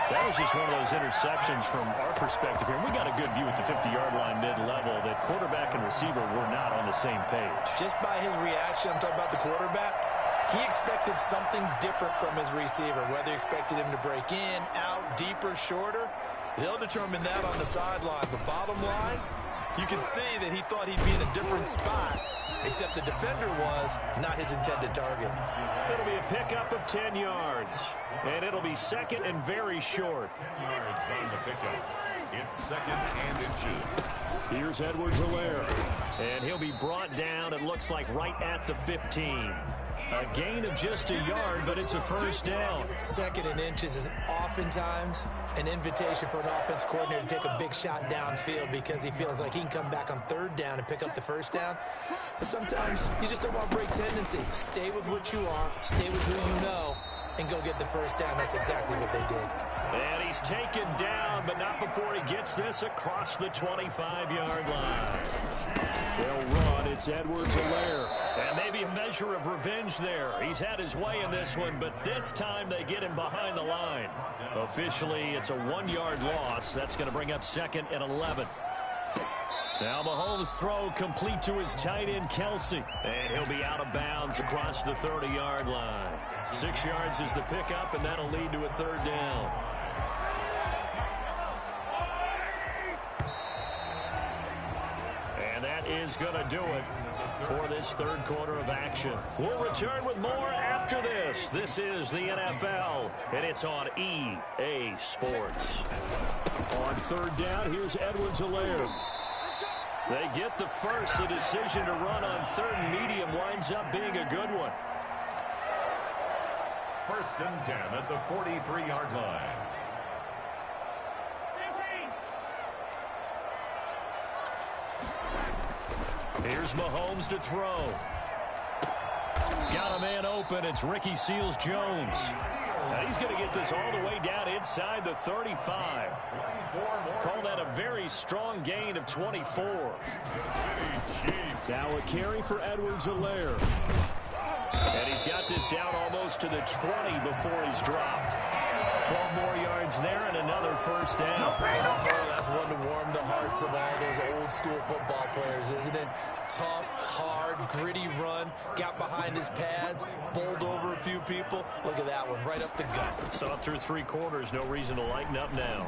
That was just one of those interceptions from our perspective here. We got a good view at the 50-yard line mid-level that quarterback and receiver were not on the same page. Just by his reaction, I'm talking about the quarterback, he expected something different from his receiver, whether he expected him to break in, out, deeper, shorter. They'll determine that on the sideline. But bottom line, you can see that he thought he'd be in a different spot, except the defender was not his intended target. It'll be a pickup of 10 yards, and it'll be 2nd and very short. 10 yards on the pickup. It's 2nd and inches. Here's Edwards-Helaire. And he'll be brought down, it looks like, right at the 15. A gain of just a yard, but it's a first down. 2nd and inches is oftentimes an invitation for an offense coordinator to take a big shot downfield because he feels like he can come back on 3rd down and pick up the first down. But sometimes you just don't want to break tendency. Stay with what you are, stay with who you know, and go get the first down. That's exactly what they did. And he's taken down, but not before he gets this across the 25-yard line. They'll run. It's Edwards-Helaire. And maybe a measure of revenge there. He's had his way in this one, but this time they get him behind the line. Officially, it's a 1-yard loss. That's going to bring up 2nd and 11. Now Mahomes' throw complete to his tight end, Kelsey. And he'll be out of bounds across the 30-yard line. 6 yards is the pickup, and that'll lead to a 3rd down. And that is going to do it for this 3rd quarter of action. We'll return with more after this. This is the NFL, and it's on EA Sports. On 3rd down, here's Edwards-Helaire. They get the first. The decision to run on 3rd and medium winds up being a good one. 1st and 10 at the 43-yard line. Here's Mahomes to throw. Got a man open. It's Ricky Seals-Jones. And he's going to get this all the way down inside the 35. Call that a very strong gain of 24. Now a carry for Edwards-Helaire. And he's got this down almost to the 20 before he's dropped. 12 more yards there and another first down. Oh, that's one to warm the hearts of all those old school football players, isn't it? Tough, hard, gritty run. Got behind his pads, bowled over a few people. Look at that one, right up the gut. So up through 3 quarters, no reason to lighten up now.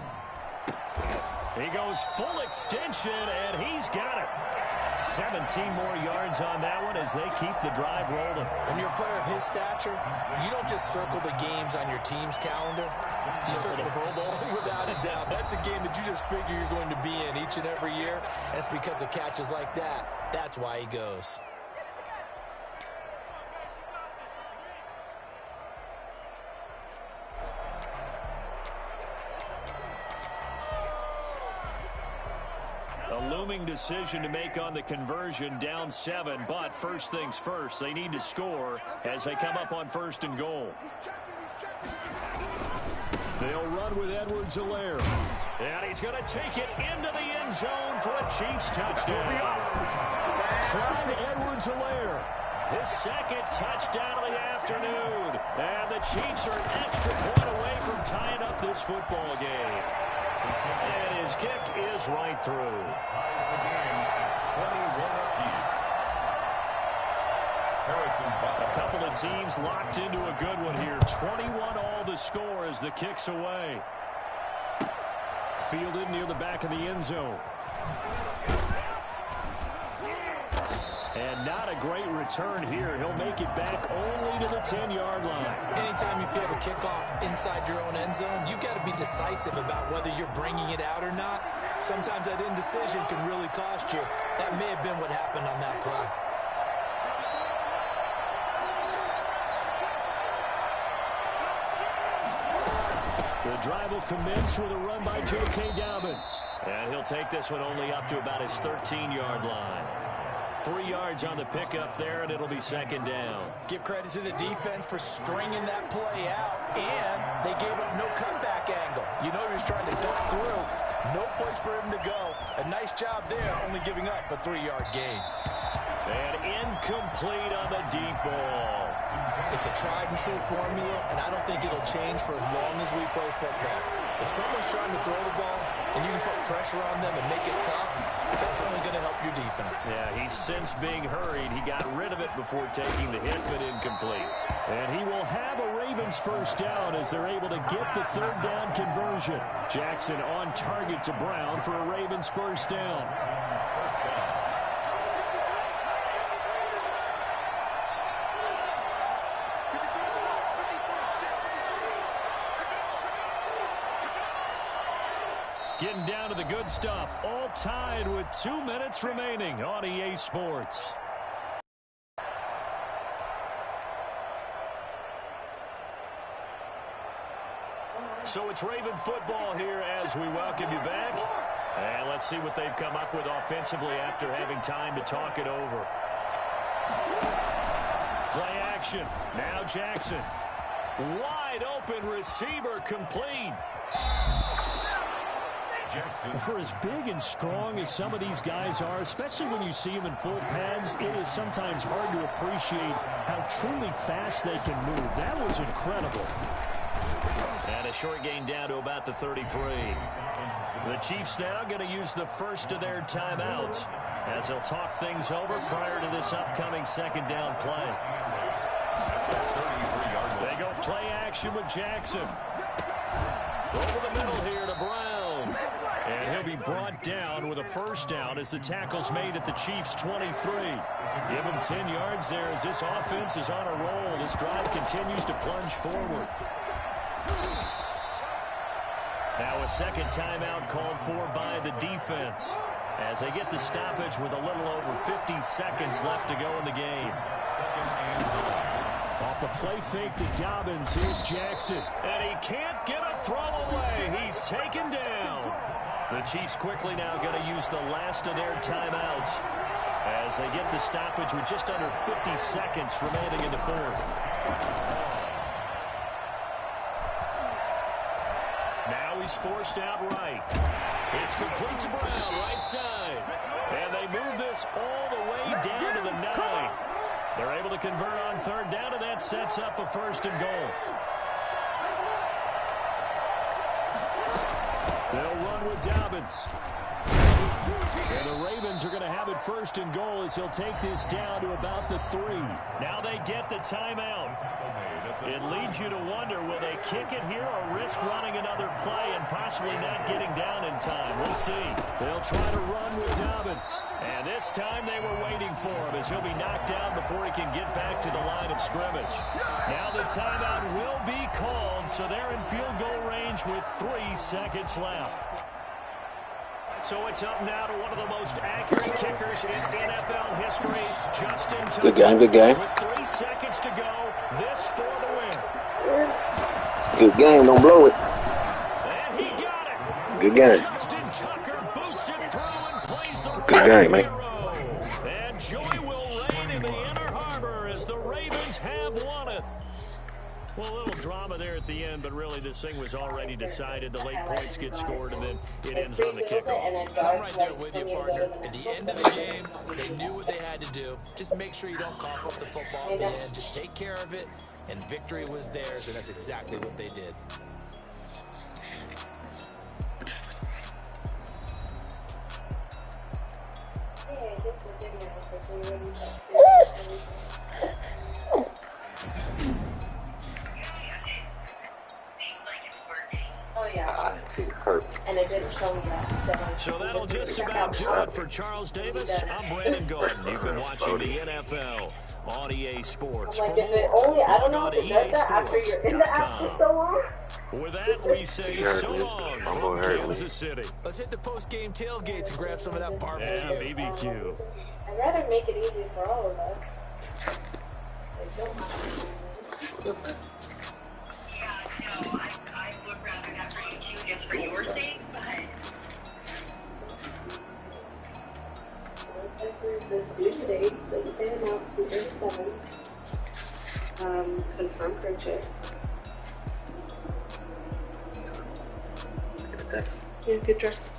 He goes full extension, and he's got it. 17 more yards on that one as they keep the drive rolling. When you're a player of his stature, you don't just circle the games on your team's calendar. You circle the Pro Bowl. Without a doubt. That's a game that you just figure you're going to be in each and every year. That's because of catches like that. That's why he goes. A looming decision to make on the conversion, down 7, but first things first, they need to score as they come up on 1st and goal. They'll run with Edwards-Helaire. And he's going to take it into the end zone for a Chiefs touchdown. Clyde Edwards-Helaire. His 2nd touchdown of the afternoon. And the Chiefs are an extra point away from tying up this football game. And his kick is right through. Ties the game, 21 apiece. A couple of teams locked into a good one here. 21 all the score as the kick's away. Fielded near the back of the end zone. And not a great return here. He'll make it back only to the 10-yard line. Anytime you feel the kickoff inside your own end zone, you've got to be decisive about whether you're bringing it out or not. Sometimes that indecision can really cost you. That may have been what happened on that play. The drive will commence with a run by J.K. Dobbins. And he'll take this one only up to about his 13-yard line. 3 yards on the pickup there, and it'll be 2nd down. Give credit to the defense for stringing that play out, and they gave up no cutback angle. You know he was trying to duck through. No place for him to go. A nice job there, only giving up a 3-yard gain. And incomplete on the deep ball. It's a tried and true formula, and I don't think it'll change for as long as we play football. If someone's trying to throw the ball and you can put pressure on them and make it tough, that's only going to help your defense. Yeah, he's since being hurried. He got rid of it before taking the hit, but incomplete. And he will have a Ravens first down as they're able to get the 3rd down conversion. Jackson on target to Brown for a Ravens first down. Getting down to the good stuff. All tied with 2 minutes remaining on EA Sports. So it's Raven football here as we welcome you back. And let's see what they've come up with offensively after having time to talk it over. Play action. Now Jackson. Wide open receiver complete. For as big and strong as some of these guys are, especially when you see them in full pads, it is sometimes hard to appreciate how truly fast they can move. That was incredible. And a short gain down to about the 33. The Chiefs now going to use the first of their timeouts as they'll talk things over prior to this upcoming second down play. They go play action with Jackson. Over the middle here to Brown. And he'll be brought down with a first down as the tackle's made at the Chiefs' 23. Give him 10 yards there as this offense is on a roll. This drive continues to plunge forward. Now a second timeout called for by the defense as they get the stoppage with a little over 50 seconds left to go in the game. Off the play fake to Dobbins, here's Jackson. And he can't get a throw away. He's taken down. The Chiefs quickly now going to use the last of their timeouts as they get the stoppage with just under 50 seconds remaining in the fourth. Now he's forced out right. It's complete to Brown, right side. And they move this all the way down to the 9. They're able to convert on third down, and that sets up a first and goal. They'll run with Dobbins. And the Ravens are going to have it first and goal as he'll take this down to about the 3. Now they get the timeout. It leads you to wonder, will they kick it here or risk running another play and possibly not getting down in time? We'll see. They'll try to run with Dobbins. And this time they were waiting for him as he'll be knocked down before he can get back to the line of scrimmage. Now the timeout will be called, so they're in field goal range with 3 seconds left. So it's up now to one of the most accurate kickers in NFL history, Justin Tucker. Good game, good game. With 3 seconds to go, this for the win. Good game, don't blow it. And he got it. Good game. Justin Tucker boots it through and plays the Good game, man. And joy will reign in the Inner Harbor as the Ravens have won it. Well, a little drama there at the end, but really this thing was already decided. The late points get scored, and then it ends on the kickoff. I'm right there with you, partner. At the end of the game, they knew what they had to do. Just make sure you don't cough up the football at the end. Just take care of it, and victory was theirs, and that's exactly what they did. And it didn't show me that. So that'll just about do it for Charles Davis. I'm Brandon Gordon. You've been watching the NFL on EA Sports. Like, if it only, I don't know if it does that after you're in the app for so long. With that, we say so long from Kansas City. Let's hit the post-game tailgates and grab some of that barbecue. Yeah, BBQ. I'd rather make it easy for all of us. Like, don't have to. No, I would rather not for you too, just for your sake, but... The due date, so they announced Tuesday 7. Confirm purchase. Good text. Yeah, good dress.